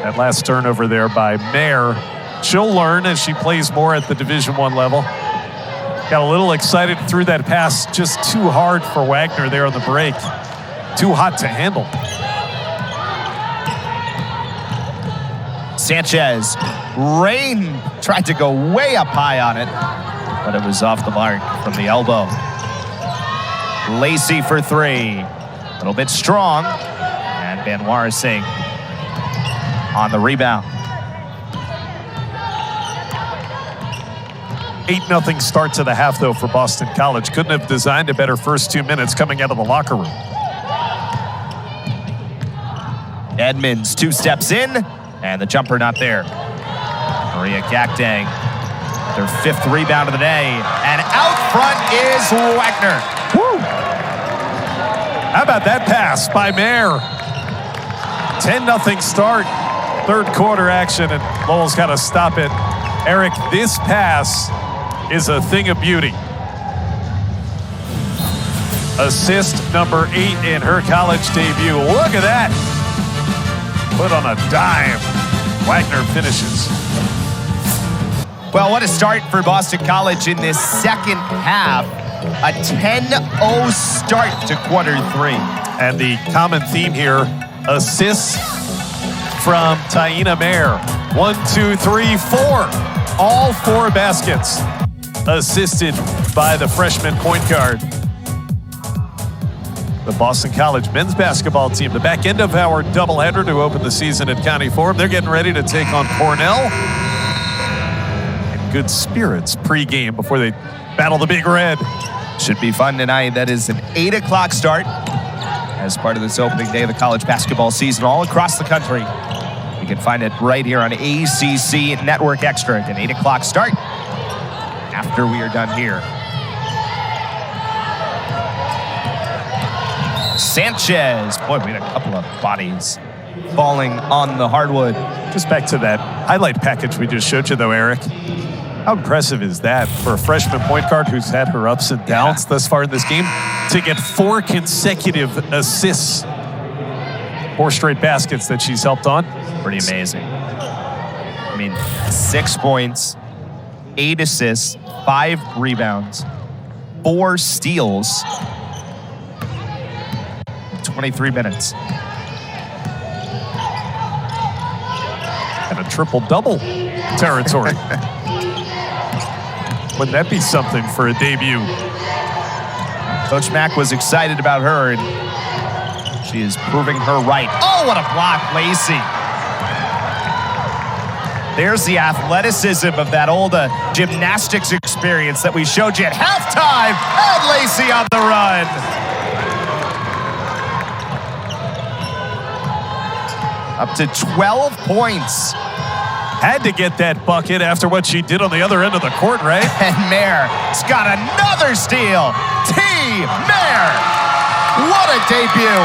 That last turnover there by Mayer. She'll learn as she plays more at the Division I level. Got a little excited, threw that pass just too hard for Waggoner there on the break. Too hot to handle. Sanchez, Rain tried to go way up high on it, but it was off the mark from the elbow. Lacey for three. A little bit strong. And Banwara Singh on the rebound. 8-0 start to the half, though, for Boston College. Couldn't have designed a better first 2 minutes coming out of the locker room. Edmonds 2 steps in, and the jumper not there. Maria Gakdang, their 5th rebound of the day. And out front is Waggoner. Woo! How about that pass by Mayer? 10-0 start, third quarter action, and Lowell's got to stop it. Eric, this pass is a thing of beauty. Assist number 8 in her college debut. Look at that. Put on a dime. Waggoner finishes. Well, what a start for Boston College in this second half. A 10-0 start to quarter 3. And the common theme here, assists from Taina Mayer. 1, 2, 3, 4. All 4 baskets assisted by the freshman point guard. The Boston College men's basketball team, the back end of our doubleheader to open the season at County Forum. They're getting ready to take on Cornell. In good spirits pregame before they battle the Big Red. Should be fun tonight. That is an 8 o'clock start as part of this opening day of the college basketball season all across the country. You can find it right here on ACC Network Extra at an 8 o'clock start after we are done here. Sanchez. Boy, we had a couple of bodies falling on the hardwood. Just back to that highlight package we just showed you, though, Eric. How impressive is that for a freshman point guard who's had her ups and downs thus far in this game to get 4 consecutive assists, 4 straight baskets that she's helped on? Pretty amazing. I mean, 6 points, 8 assists, 5 rebounds, 4 steals, 23 minutes. And a triple-double territory. Wouldn't that be something for a debut? Coach Mack was excited about her, and she is proving her right. Oh, what a block, Lacey. There's the athleticism of that old gymnastics experience that we showed you at halftime. And Lacey on the run. Up to 12 points. Had to get that bucket after what she did on the other end of the court, right? And Mayer's got another steal. T. Mayer. What a debut.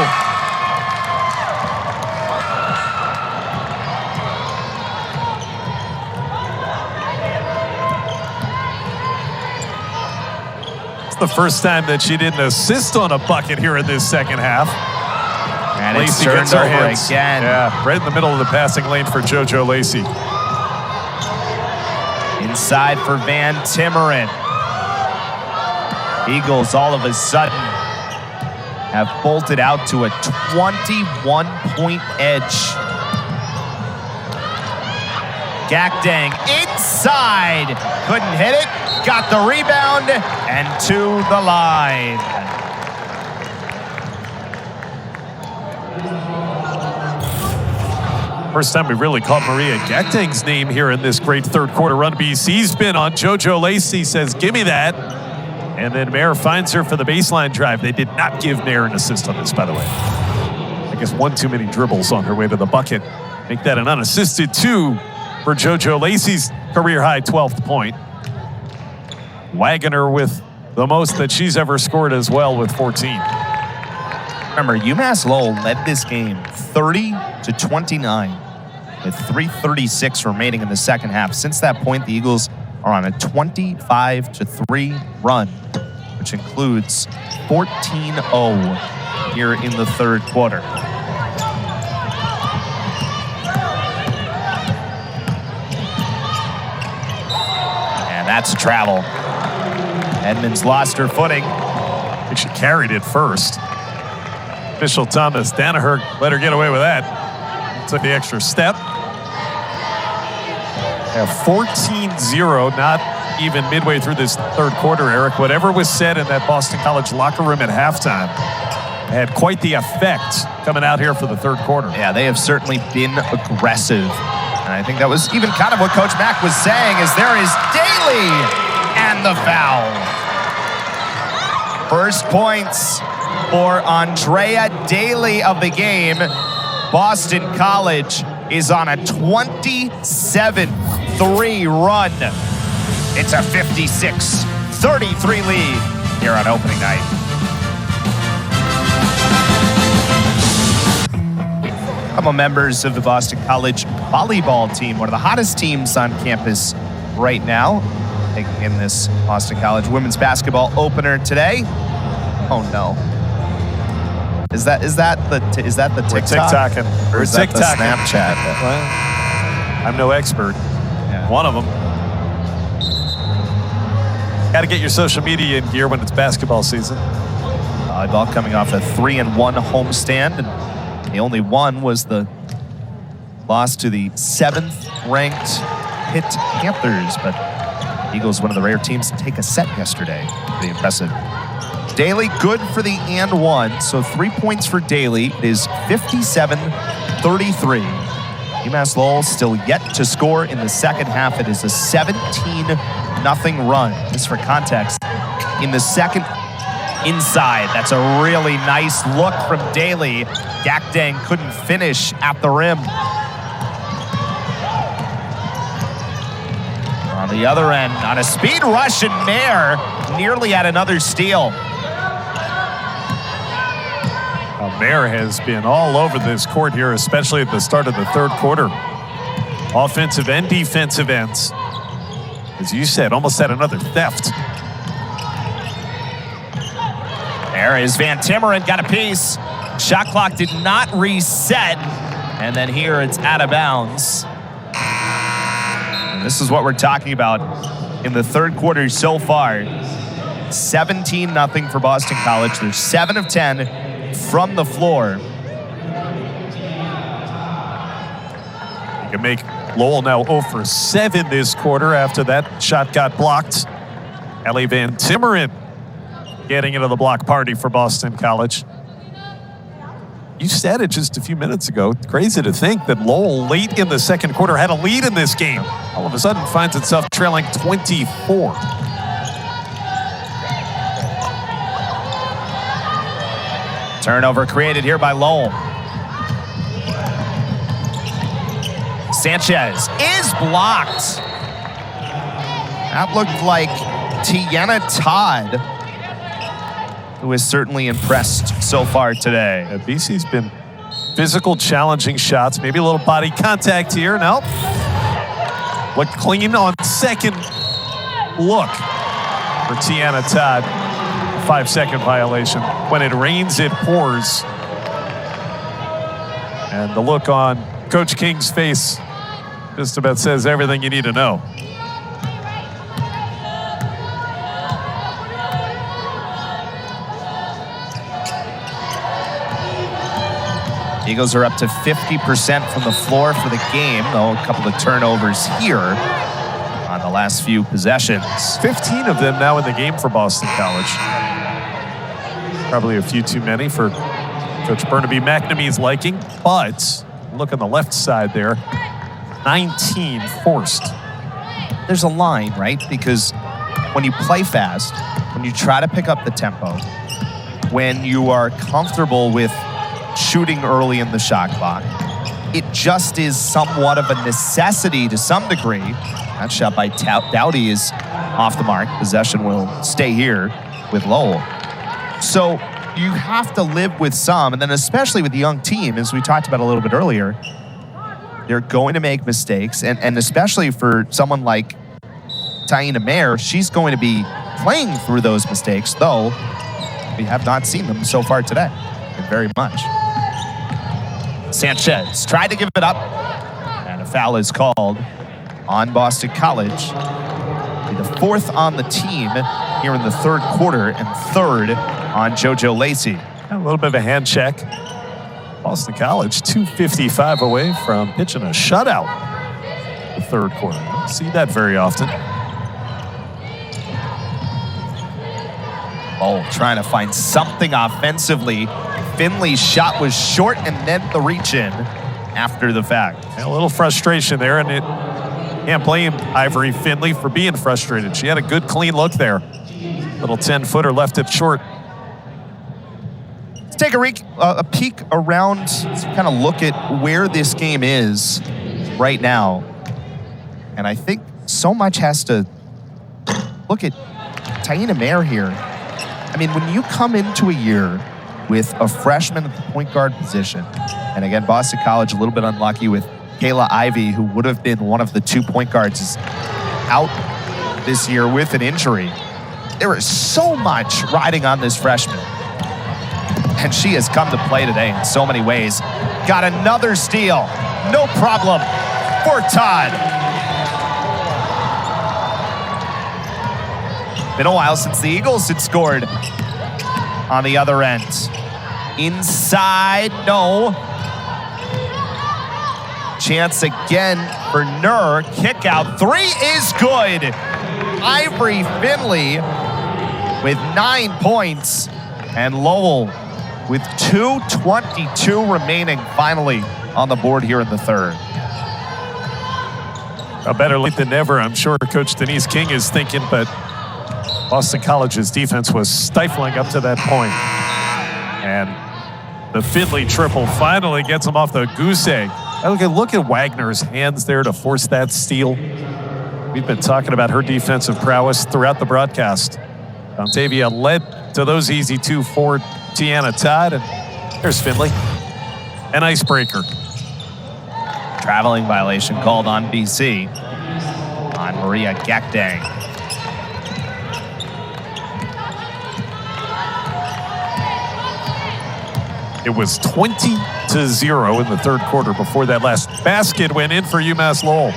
It's the first time that she didn't assist on a bucket here in this second half. And Lacey it's gets her turned over hands. again. Yeah, right in the middle of the passing lane for JoJo Lacey. Inside for Van Timmeren. Eagles all of a sudden have bolted out to a 21-point edge. Gakdang inside. Couldn't hit it. Got the rebound and to the line. First time we really caught Maria Gakdang's name here in this great third quarter run. BC's been on. JoJo Lacey says, give me that. And then Mayer finds her for the baseline drive. They did not give Mayer an assist on this, by the way. I guess 1 too many dribbles on her way to the bucket. Make that an unassisted 2 for JoJo Lacey's career-high 12th point. Waggoner with the most that she's ever scored as well with 14. Remember, UMass Lowell led this game 30-29 with 3:36 remaining in the second half. Since that point, the Eagles are on a 25-3 run, which includes 14-0 here in the third quarter. And that's travel. Edmonds lost her footing. I think she carried it first. Official Thomas Danaher let her get away with that. Took the extra step. Yeah, 14-0, not even midway through this third quarter, Eric. Whatever was said in that Boston College locker room at halftime had quite the effect coming out here for the third quarter. Yeah, they have certainly been aggressive. And I think that was even kind of what Coach Mack was saying, is there is Daly and the foul. First points for Andrea Daly of the game. Boston College is on a 27-3 run. It's a 56-33 lead here on opening night. A couple members of the Boston College volleyball team, one of the hottest teams on campus right now, taking in this Boston College women's basketball opener today. Oh no. Is that the TikTok? We're TikToking. Or is that the Snapchat? Well, I'm no expert. Yeah. One of them. Got to get your social media in gear when it's basketball season. Volleyball coming off a 3-1 homestand, and the only one was the loss to the 7th-ranked Pitt Panthers. But Eagles, one of the rare teams to take a set yesterday. Pretty impressive. Daly good for the and one, so 3 points for Daly. It is 57-33. UMass Lowell still yet to score in the second half. It is a 17-0 run. Just for context, in the second inside, that's a really nice look from Daly. Gakdang couldn't finish at the rim. On the other end, on a speed rush, and Mayer nearly had another steal. Mayer has been all over this court here, especially at the start of the third quarter. Offensive and defensive ends. As you said, almost had another theft. There is Van Timmeren, got a piece. Shot clock did not reset. And then here it's out of bounds. And this is what we're talking about in the third quarter so far. 17-0 for Boston College. They're 7 of 10 from the floor. You can make Lowell now 0 for 7 this quarter after that shot got blocked. Ellie Van Timmeren getting into the block party for Boston College. You said it just a few minutes ago. It's crazy to think that Lowell late in the second quarter had a lead in this game. All of a sudden finds itself trailing 24. Turnover created here by Lowell. Sanchez is blocked. That looked like Tiana Todd, who is certainly impressed so far today. Yeah, BC's been physical, challenging shots. Maybe a little body contact here. Nope. Looked clean on second look for Tiana Todd. 5-second violation. When it rains, it pours. And the look on Coach King's face just about says everything you need to know. Eagles are up to 50% from the floor for the game, though a couple of turnovers here on the last few possessions. 15 of them now in the game for Boston College. Probably a few too many for Coach Burnaby McNamee's liking, but look on the left side there, 19 forced. There's a line, right? Because when you play fast, when you try to pick up the tempo, when you are comfortable with shooting early in the shot clock, it just is somewhat of a necessity to some degree. That shot by Dowdy is off the mark. Possession will stay here with Lowell. So you have to live with some, and then especially with the young team, as we talked about a little bit earlier, they're going to make mistakes, and especially for someone like Taina Mayer, she's going to be playing through those mistakes, though we have not seen them so far today, very much. Sanchez tried to give it up, and a foul is called on Boston College. The fourth on the team here in the third quarter, and third on JoJo Lacey. A little bit of a hand check. Boston College 2:55 away from pitching a shutout the third quarter. I don't see that very often. Oh, trying to find something offensively. Finley's shot was short, and then the reach in after the fact. A little frustration there, and it can't blame Ivory Finley for being frustrated. She had a good, clean look there. Little 10-footer left it short. Let's take a peek around, kind of look at where this game is right now. And I think so much has to look at Taina Mayer here. I mean, when you come into a year with a freshman at the point guard position, and again, Boston College a little bit unlucky with Kayla Ivey, who would have been one of the 2 point guards, is out this year with an injury. There is so much riding on this freshman. And she has come to play today in so many ways. Got another steal. No problem for Todd. Been a while since the Eagles had scored on the other end. Inside, no. Chance again for Nur. Kick out. 3 is good. Ivory Finley with 9 points. And Lowell with 2:22 remaining finally on the board here in the third. A better late than never, I'm sure Coach Denise King is thinking, but Boston College's defense was stifling up to that point. And the Finley triple finally gets him off the goose egg. Look at Waggoner's hands there to force that steal. We've been talking about her defensive prowess throughout the broadcast. Dontavia led to those easy 2 for Tiana Todd, and there's Finley. An icebreaker. Traveling violation called on BC on Maria Gakdang. It was 20-0 in the third quarter before that last basket went in for UMass Lowell.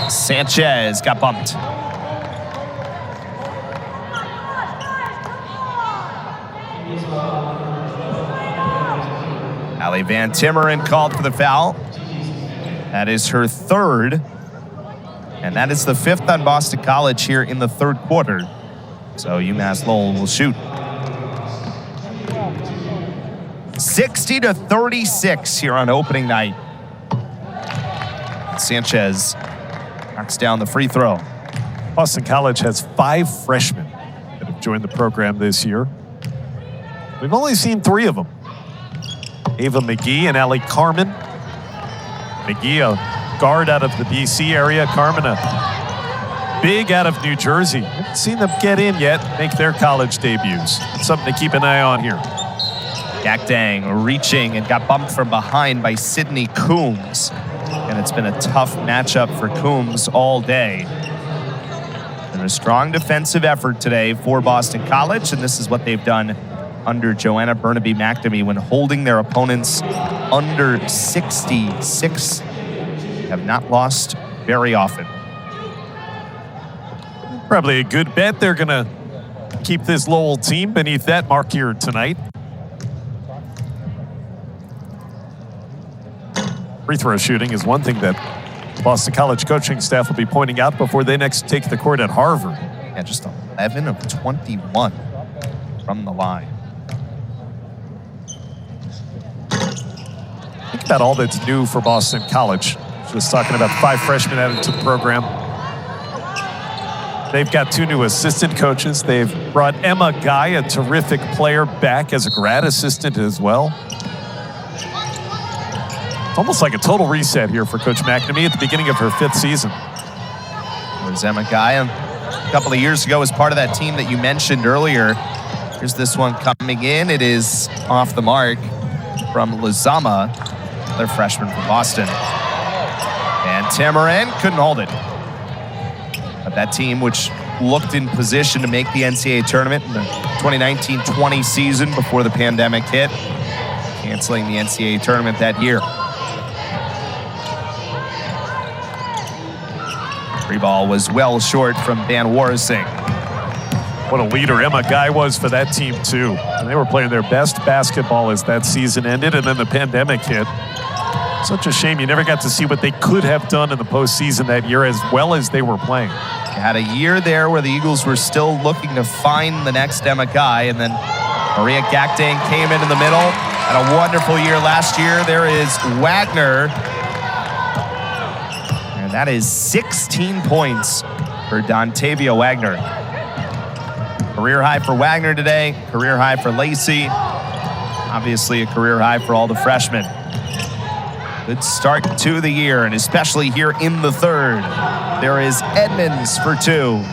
Sanchez got bumped. Allie Van Timmeren called for the foul. That is her third. And that is the 5th on Boston College here in the third quarter. So UMass Lowell will shoot. 60-36 here on opening night. Sanchez knocks down the free throw. Boston College has 5 freshmen that have joined the program this year. We've only seen 3 of them. Ava McGee and Allie Carmen. McGee, a guard out of the BC area. Carmen, a big out of New Jersey. Haven't seen them get in yet, make their college debuts. Something to keep an eye on here. Gakdang reaching and got bumped from behind by Sydney Coombs. And it's been a tough matchup for Coombs all day. And a strong defensive effort today for Boston College, and this is what they've done under Joanna Burnaby McNamee when holding their opponents under 66. Have not lost very often. Probably a good bet. They're going to keep this Lowell team beneath that mark here tonight. Free throw shooting is one thing that Boston College coaching staff will be pointing out before they next take the court at Harvard. Yeah, just 11 of 21 from the line. Think about all that's new for Boston College. Just talking about 5 freshmen added to the program. They've got 2 new assistant coaches. They've brought Emma Guy, a terrific player, back as a grad assistant as well. It's almost like a total reset here for Coach McNamee at the beginning of her 5th season. There's Emma Guy a couple of years ago as part of that team that you mentioned earlier. Here's this one coming in. It is off the mark from Lizama, their freshman from Boston. And Tamarin couldn't hold it. But that team, which looked in position to make the NCAA tournament in the 2019-20 season before the pandemic hit, canceling the NCAA tournament that year. Free ball was well short from Van Warsing. What a leader Emma Guy was for that team, too. And they were playing their best basketball as that season ended, and then the pandemic hit. Such a shame you never got to see what they could have done in the postseason that year as well as they were playing. You had a year there where the Eagles were still looking to find the next Emma Guy, and then Maria Gakdang came in the middle. Had a wonderful year last year. There is Waggoner. And that is 16 points for Dontavia Waggoner. Career high for Waggoner today, career high for Lacey. Obviously a career high for all the freshmen. Good start to the year, and especially here in the 3rd. There is Edmonds for 2.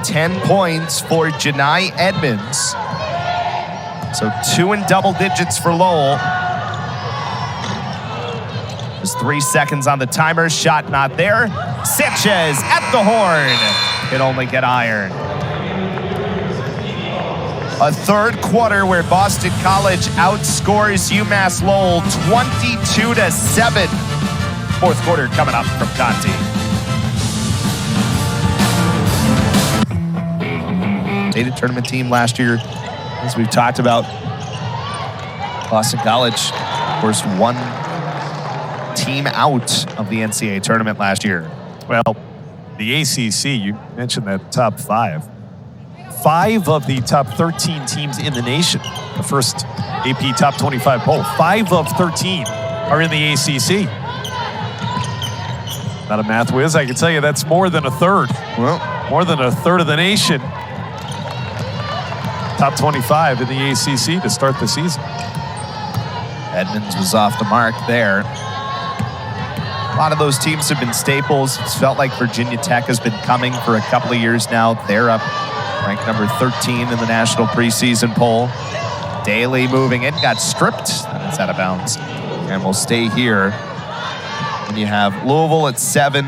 10 points for Janai Edmonds. So 2 in double digits for Lowell. Just 3 seconds on the timer. Shot not there. Sanchez at the horn. Can only get iron. A 3rd quarter where Boston College outscores UMass Lowell 22-7. 4th quarter coming up from Conti. State tournament team last year, as we've talked about. Boston College, of course, one team out of the NCAA tournament last year. Well, the ACC, you mentioned that top 5. 5 of the top 13 teams in the nation, the first AP top 25 poll, 5 of 13 are in the ACC. Not a math whiz, I can tell you that's more than a third. Well, more than a third of the nation. Top 25 in the ACC to start the season. Edmonds was off the mark there. A lot of those teams have been staples. It's felt like Virginia Tech has been coming for a couple of years now. They're up ranked number 13 in the national preseason poll. Daly moving in, got stripped. It's out of bounds. And we'll stay here. And you have Louisville at 7,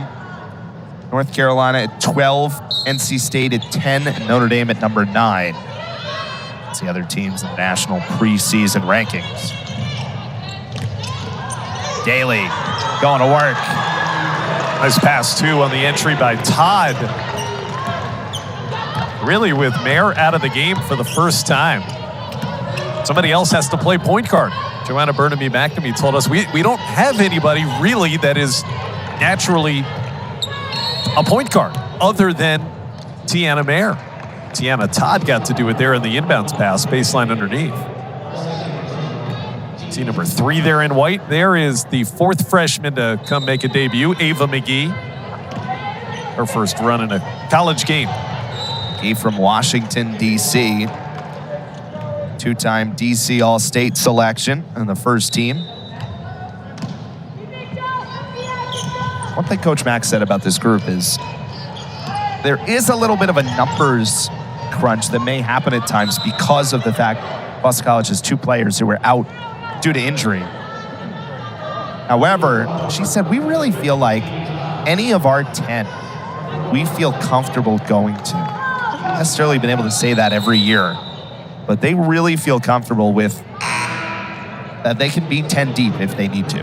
North Carolina at 12, NC State at 10, and Notre Dame at number 9. That's the other teams in the national preseason rankings. Daly going to work. Nice pass, too, on the entry by Todd. Really, with Mayer out of the game for the first time. Somebody else has to play point guard. Joanna Burnaby McNamee told us we don't have anybody really that is naturally a point guard other than Tiana Mayer. Tiana Todd got to do it there in the inbounds pass, baseline underneath. See number 3 there in white. There is the 4th freshman to come make a debut, Ava McGee. Her first run in a college game. McGee from Washington, D.C. 2-time D.C. All-State selection on the first team. One thing Coach Mack said about this group is there is a little bit of a numbers crunch that may happen at times because of the fact Boston College has 2 players who were out due to injury. However, she said, we really feel like any of our 10, we feel comfortable going to. Not necessarily been able to say that every year, but they really feel comfortable with that they can be 10 deep if they need to.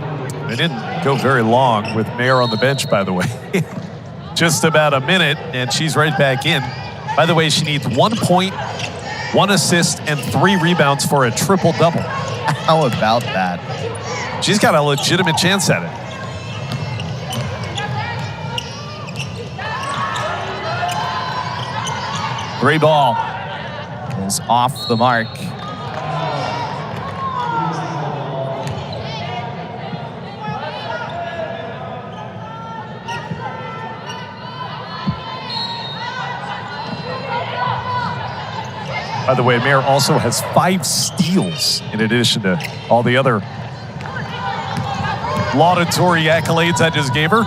They didn't go very long with Mayer on the bench, by the way. Just about a minute, and she's right back in. By the way, she needs 1 point, 1 assist, and 3 rebounds for a triple-double. How about that? She's got a legitimate chance at it. Three ball is off the mark. By the way, Mayer also has 5 steals in addition to all the other laudatory accolades I just gave her.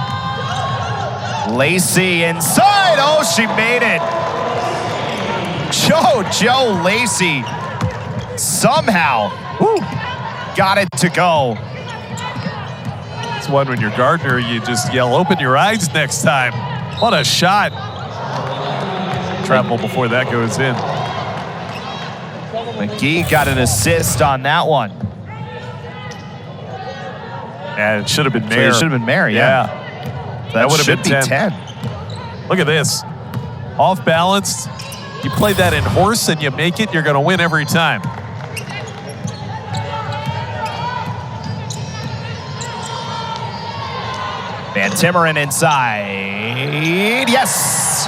Lacey inside. Oh, she made it. JoJo Lacey somehow got it to go. It's one when you're Gardner, you just yell, open your eyes next time. What a shot. Travel before that goes in. McGee got an assist on that one. Yeah, it should have been Mayer. It should have been Mayer, yeah. That would have been 10. Look at this. Off balance. You play that in horse and you make it, you're going to win every time. Van Timmeren inside. Yes.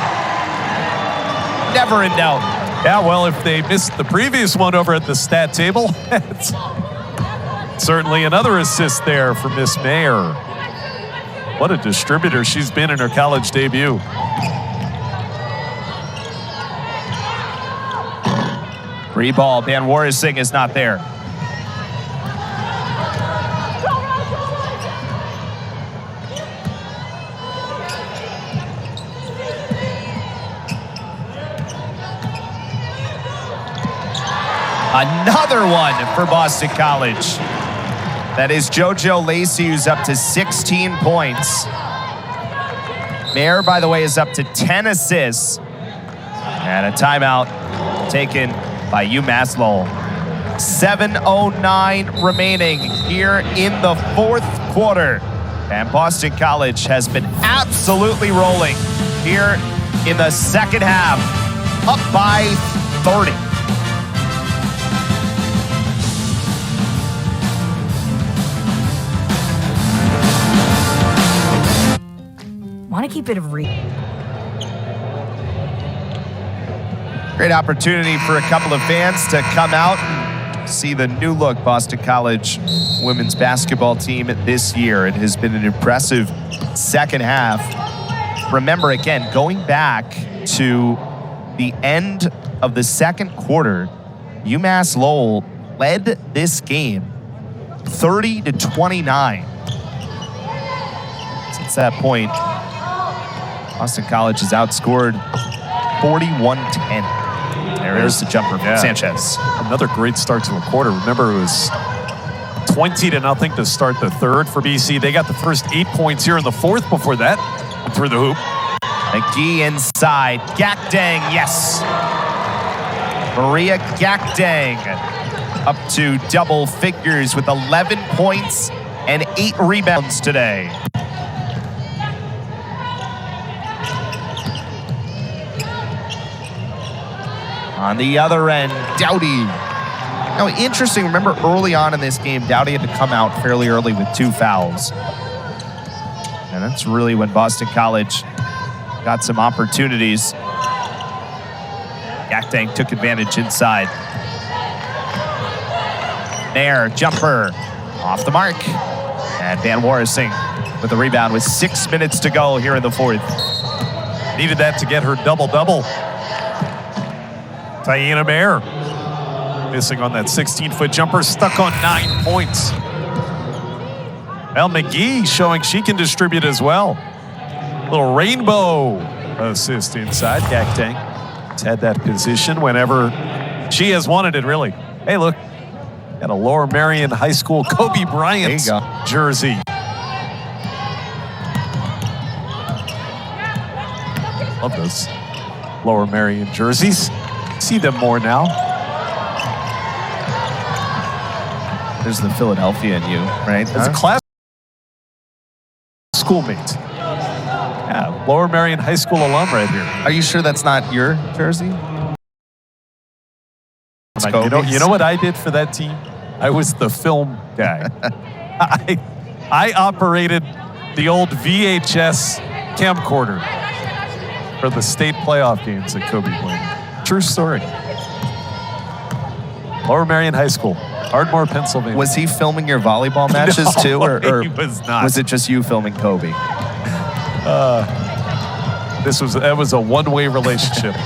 Never in doubt. Yeah, well, if they missed the previous one over at the stat table, it's certainly another assist there for Miss Mayer. What a distributor she's been in her college debut. Free ball. Van Warsing is not there. Another one for Boston College. That is JoJo Lacey, who's up to 16 points. Mayer, by the way, is up to 10 assists. And a timeout taken by UMass Lowell. 7:09 remaining here in the fourth quarter. And Boston College has been absolutely rolling here in the second half, up by 30. Want to keep it real. Great opportunity for a couple of fans to come out and see the new look Boston College women's basketball team this year. It has been an impressive second half. Remember, again, going back to the end of the second quarter, UMass Lowell led this game 30-29. Since that point, Boston College has outscored 41-10. There's the jumper from Sanchez. Another great start to a quarter. Remember, it was 20-0 to start the third for BC. They got the first 8 points here in the fourth before that. Through the hoop. McGee inside. Gakdang, yes. Maria Gakdang up to double figures with 11 points and 8 rebounds today. On the other end, Dowdy. Now, interesting, remember early on in this game, Dowdy had to come out fairly early with 2 fouls. And that's really when Boston College got some opportunities. Gakdang took advantage inside. Mayer, jumper, off the mark. And Van Warsing with the rebound with 6 minutes to go here in the fourth. Needed that to get her double-double. Taina Mayer missing on that 16-foot jumper, stuck on 9 points. Well, McGee showing she can distribute as well. Little rainbow assist inside. Gakdang has had that position whenever she has wanted it, really. Hey, look, got a Lower Merion High School Kobe Bryant jersey. Love those Lower Merion jerseys. See them more now. There's the Philadelphia in you, right? As a class schoolmate. Yeah, Lower Merion High School alum right here. Are you sure that's not your jersey? You know what I did for that team? I was the film guy. I operated the old VHS camcorder for the state playoff games that Kobe played. True story. Lower Merion High School, Ardmore, Pennsylvania. Was he filming your volleyball matches too, or he was not. Was it just you filming Kobe? That was a one-way relationship.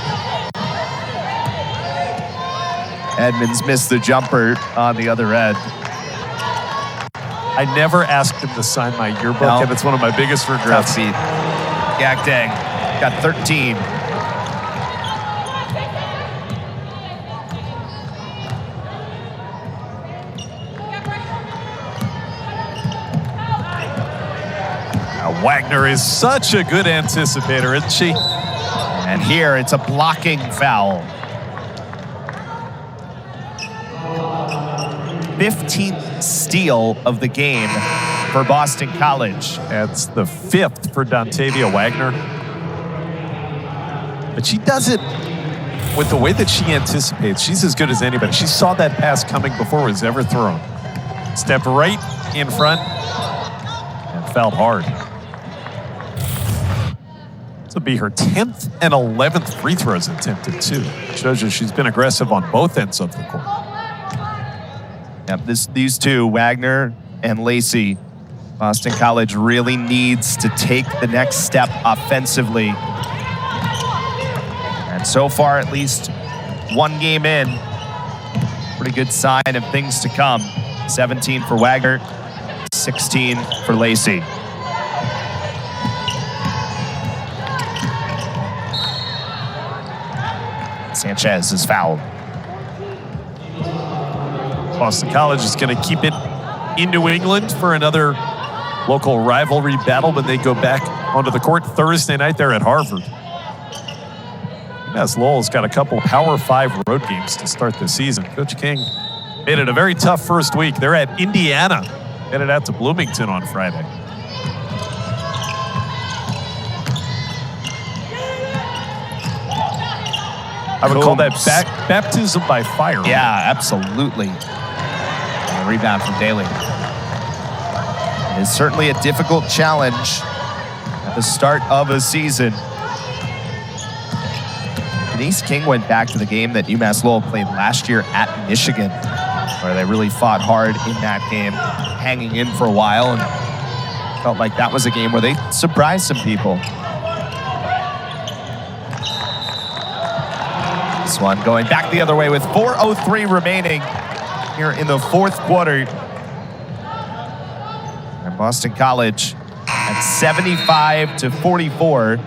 Edmonds missed the jumper on the other end. I never asked him to sign my yearbook, No. and it's one of my biggest regrets. Tough beat. Gakdeng got 13. Now, Waggoner is such a good anticipator, isn't she? And here it's a blocking foul. 15th steal of the game for Boston College. That's the 5th for Dontavia Waggoner. But she does it with the way that she anticipates. She's as good as anybody. She saw that pass coming before it was ever thrown. Stepped right in front and fouled hard. This will be her 10th and 11th free throws attempted, too. Shows you she's been aggressive on both ends of the court. Yep, these two, Waggoner and Lacey, Boston College really needs to take the next step offensively. And so far, at least one game in, pretty good sign of things to come. 17 for Waggoner, 16 for Lacey. Sanchez is fouled. Boston College is going to keep it in New England for another local rivalry battle when they go back onto the court Thursday night there at Harvard. UMass Lowell's got a couple Power 5 road games to start the season. Coach King made it a very tough first week. They're at Indiana, headed out to Bloomington on Friday. I would call that baptism by fire. Yeah, absolutely. And a rebound from Daly. It is certainly a difficult challenge at the start of a season. Denise King went back to the game that UMass Lowell played last year at Michigan, where they really fought hard in that game, hanging in for a while, and felt like that was a game where they surprised some people. This one going back the other way with 4:03 remaining here in the fourth quarter. And Boston College at 75-44,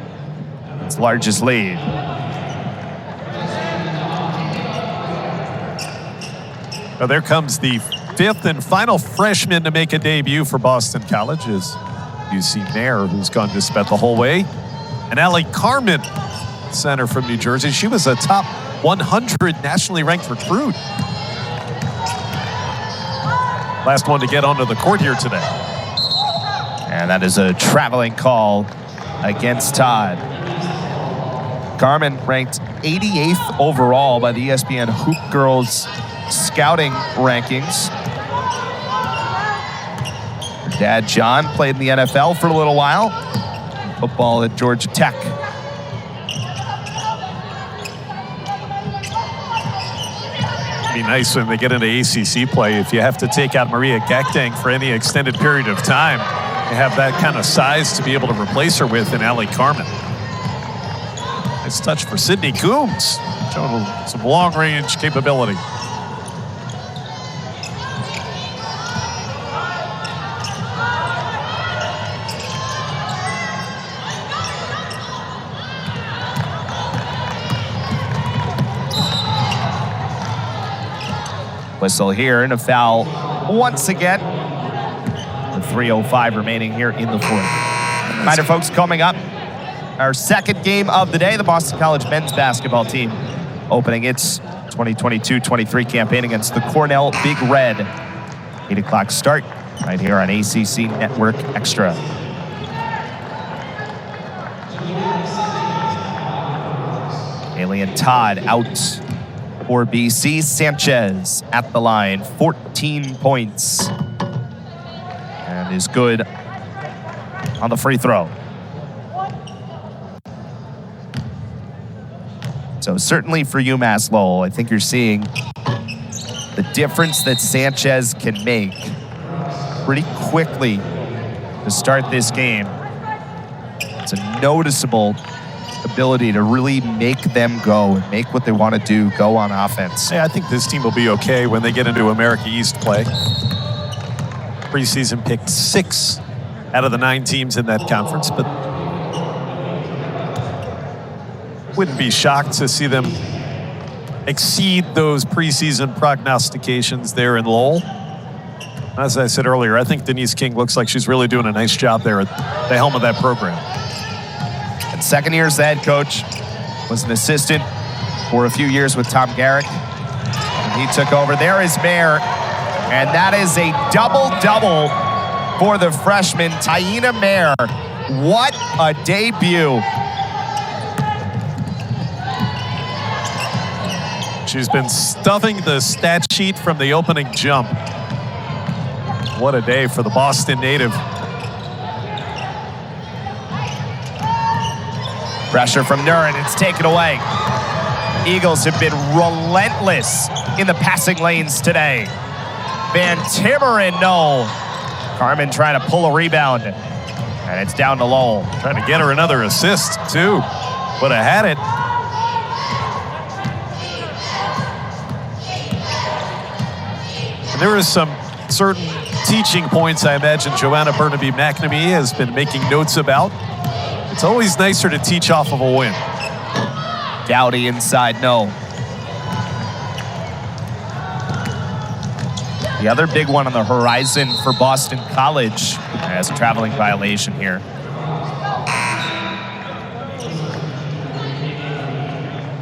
its largest lead. Well, there comes the 5th and final freshman to make a debut for Boston College is UC Nair, who's gone to sped the whole way. And Allie Carmen, center from New Jersey. She was a top 100 nationally ranked recruit. Last one to get onto the court here today. And that is a traveling call against Todd. Carmen ranked 88th overall by the ESPN Hoop Girls scouting rankings. Her dad, John, played in the NFL for a little while. Football at Georgia Tech. It'd be nice when they get into ACC play. If you have to take out Maria Gakdeng for any extended period of time, you have that kind of size to be able to replace her with in Allie Carmen. Nice touch for Sydney Coombs, showing some long-range capability. Whistle here and a foul once again. With 3:05 remaining here in the fourth. Reminder, folks, coming up, our second game of the day, the Boston College men's basketball team opening its 2022-23 campaign against the Cornell Big Red. 8 o'clock start right here on ACC Network Extra. Alien Todd out for BC. Sanchez at the line, 14 points. And is good on the free throw. So certainly for UMass Lowell, I think you're seeing the difference that Sanchez can make pretty quickly to start this game. It's a noticeable ability to really make them go and make what they want to do, go on offense. Yeah, I think this team will be okay when they get into America East play. preseason picked 6 out of the 9 teams in that conference, but wouldn't be shocked to see them exceed those preseason prognostications there in Lowell. As I said earlier, I think Denise King looks like she's really doing a nice job there at the helm of that program. And second year as the head coach, was an assistant for a few years with Tom Garrick. And he took over. There is Mayer, and that is a double-double for the freshman, Taina Mayer. What a debut. She's been stuffing the stat sheet from the opening jump. What a day for the Boston native. Pressure from Nurin, it's taken away. Eagles have been relentless in the passing lanes today. Van Timmeren, no. Carmen trying to pull a rebound, and it's down to Lowell. Trying to get her another assist, too. Would have had it. And there is some certain teaching points I imagine Joanna Burnaby-McNamee has been making notes about. It's always nicer to teach off of a win. Dowdy inside, no. The other big one on the horizon for Boston College has a traveling violation here.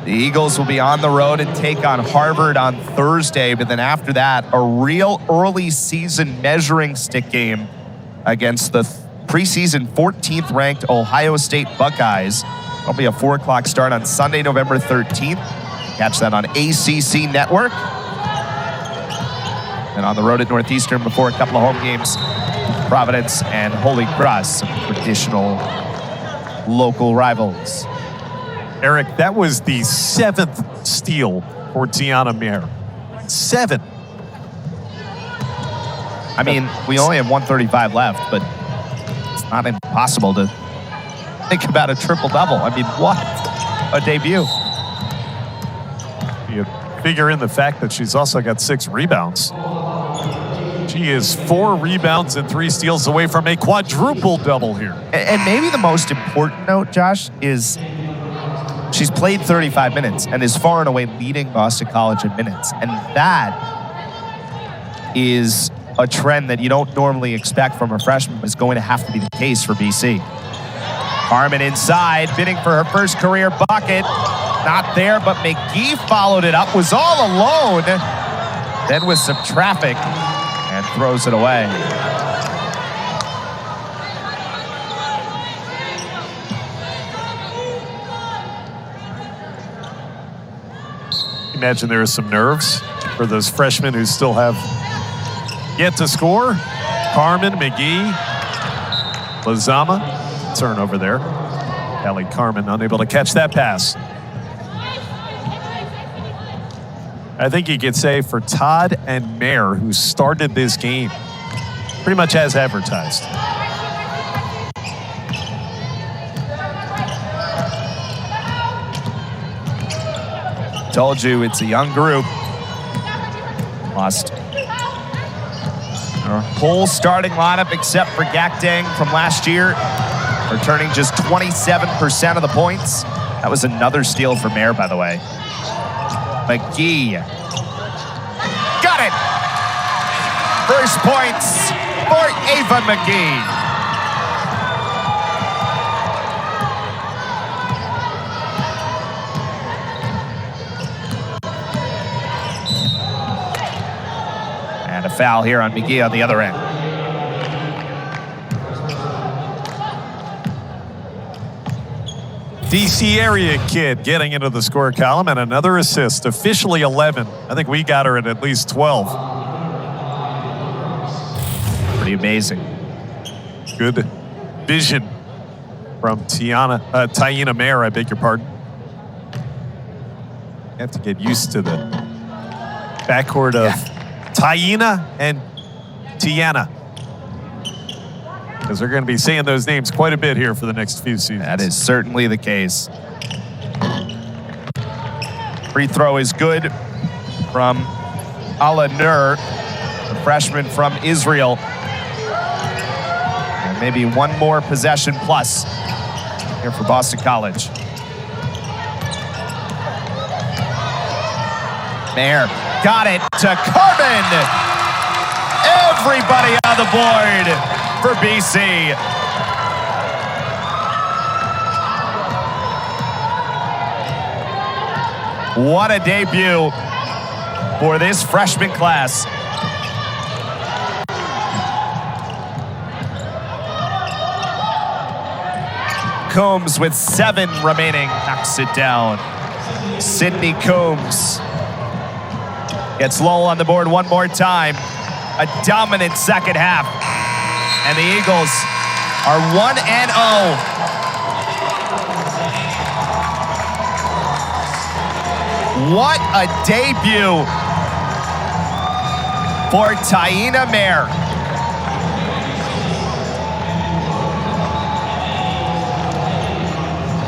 The Eagles will be on the road and take on Harvard on Thursday, but then after that, a real early season measuring stick game against the preseason 14th ranked Ohio State Buckeyes. It'll be a 4 o'clock start on Sunday, November 13th. Catch that on ACC Network. And on the road at Northeastern before a couple of home games, Providence and Holy Cross, some traditional local rivals. Eric, that was the 7th steal for Tiana Mayer. 7. I mean, we only have 135 left, but it's not impossible to think about a triple-double. I mean, what a debut. You figure in the fact that she's also got 6 rebounds. She is 4 rebounds and 3 steals away from a quadruple-double here. And maybe the most important note, Josh, is she's played 35 minutes and is far and away leading Boston College in minutes. And that is a trend that you don't normally expect from a freshman, but is going to have to be the case for BC. Harmon inside, bidding for her first career bucket. Not there, but McGee followed it up, was all alone. Then with some traffic, and throws it away. Imagine there is some nerves for those freshmen who still have yet to score. Carmen, McGee, Lazama. Turnover there. Allie Carmen unable to catch that pass. I think you could say for Todd and Mayer, who started this game pretty much as advertised. Told you it's a young group. Lost our whole starting lineup except for Gakdang from last year, returning just 27% of the points. That was another steal for Mayer, by the way. McGee. Got it! First points for Ava McGee. And a foul here on McGee on the other end. DC area kid getting into the score column and another assist, officially 11. I think we got her at least 12. Pretty amazing. Good vision from Taina Mayer, I beg your pardon. You have to get used to the backcourt of Taina and Tiana, because they're going to be saying those names quite a bit here for the next few seasons. That is certainly the case. Free throw is good from Ala Nur, the freshman from Israel. Maybe one more possession plus here for Boston College. Mayer got it to Carbon. Everybody on the board for BC. What a debut for this freshman class. Combs with 7 remaining knocks it down. Sydney Combs gets Lowell on the board one more time. A dominant second half. And the Eagles are 1-0. What a debut for Taina Mayer.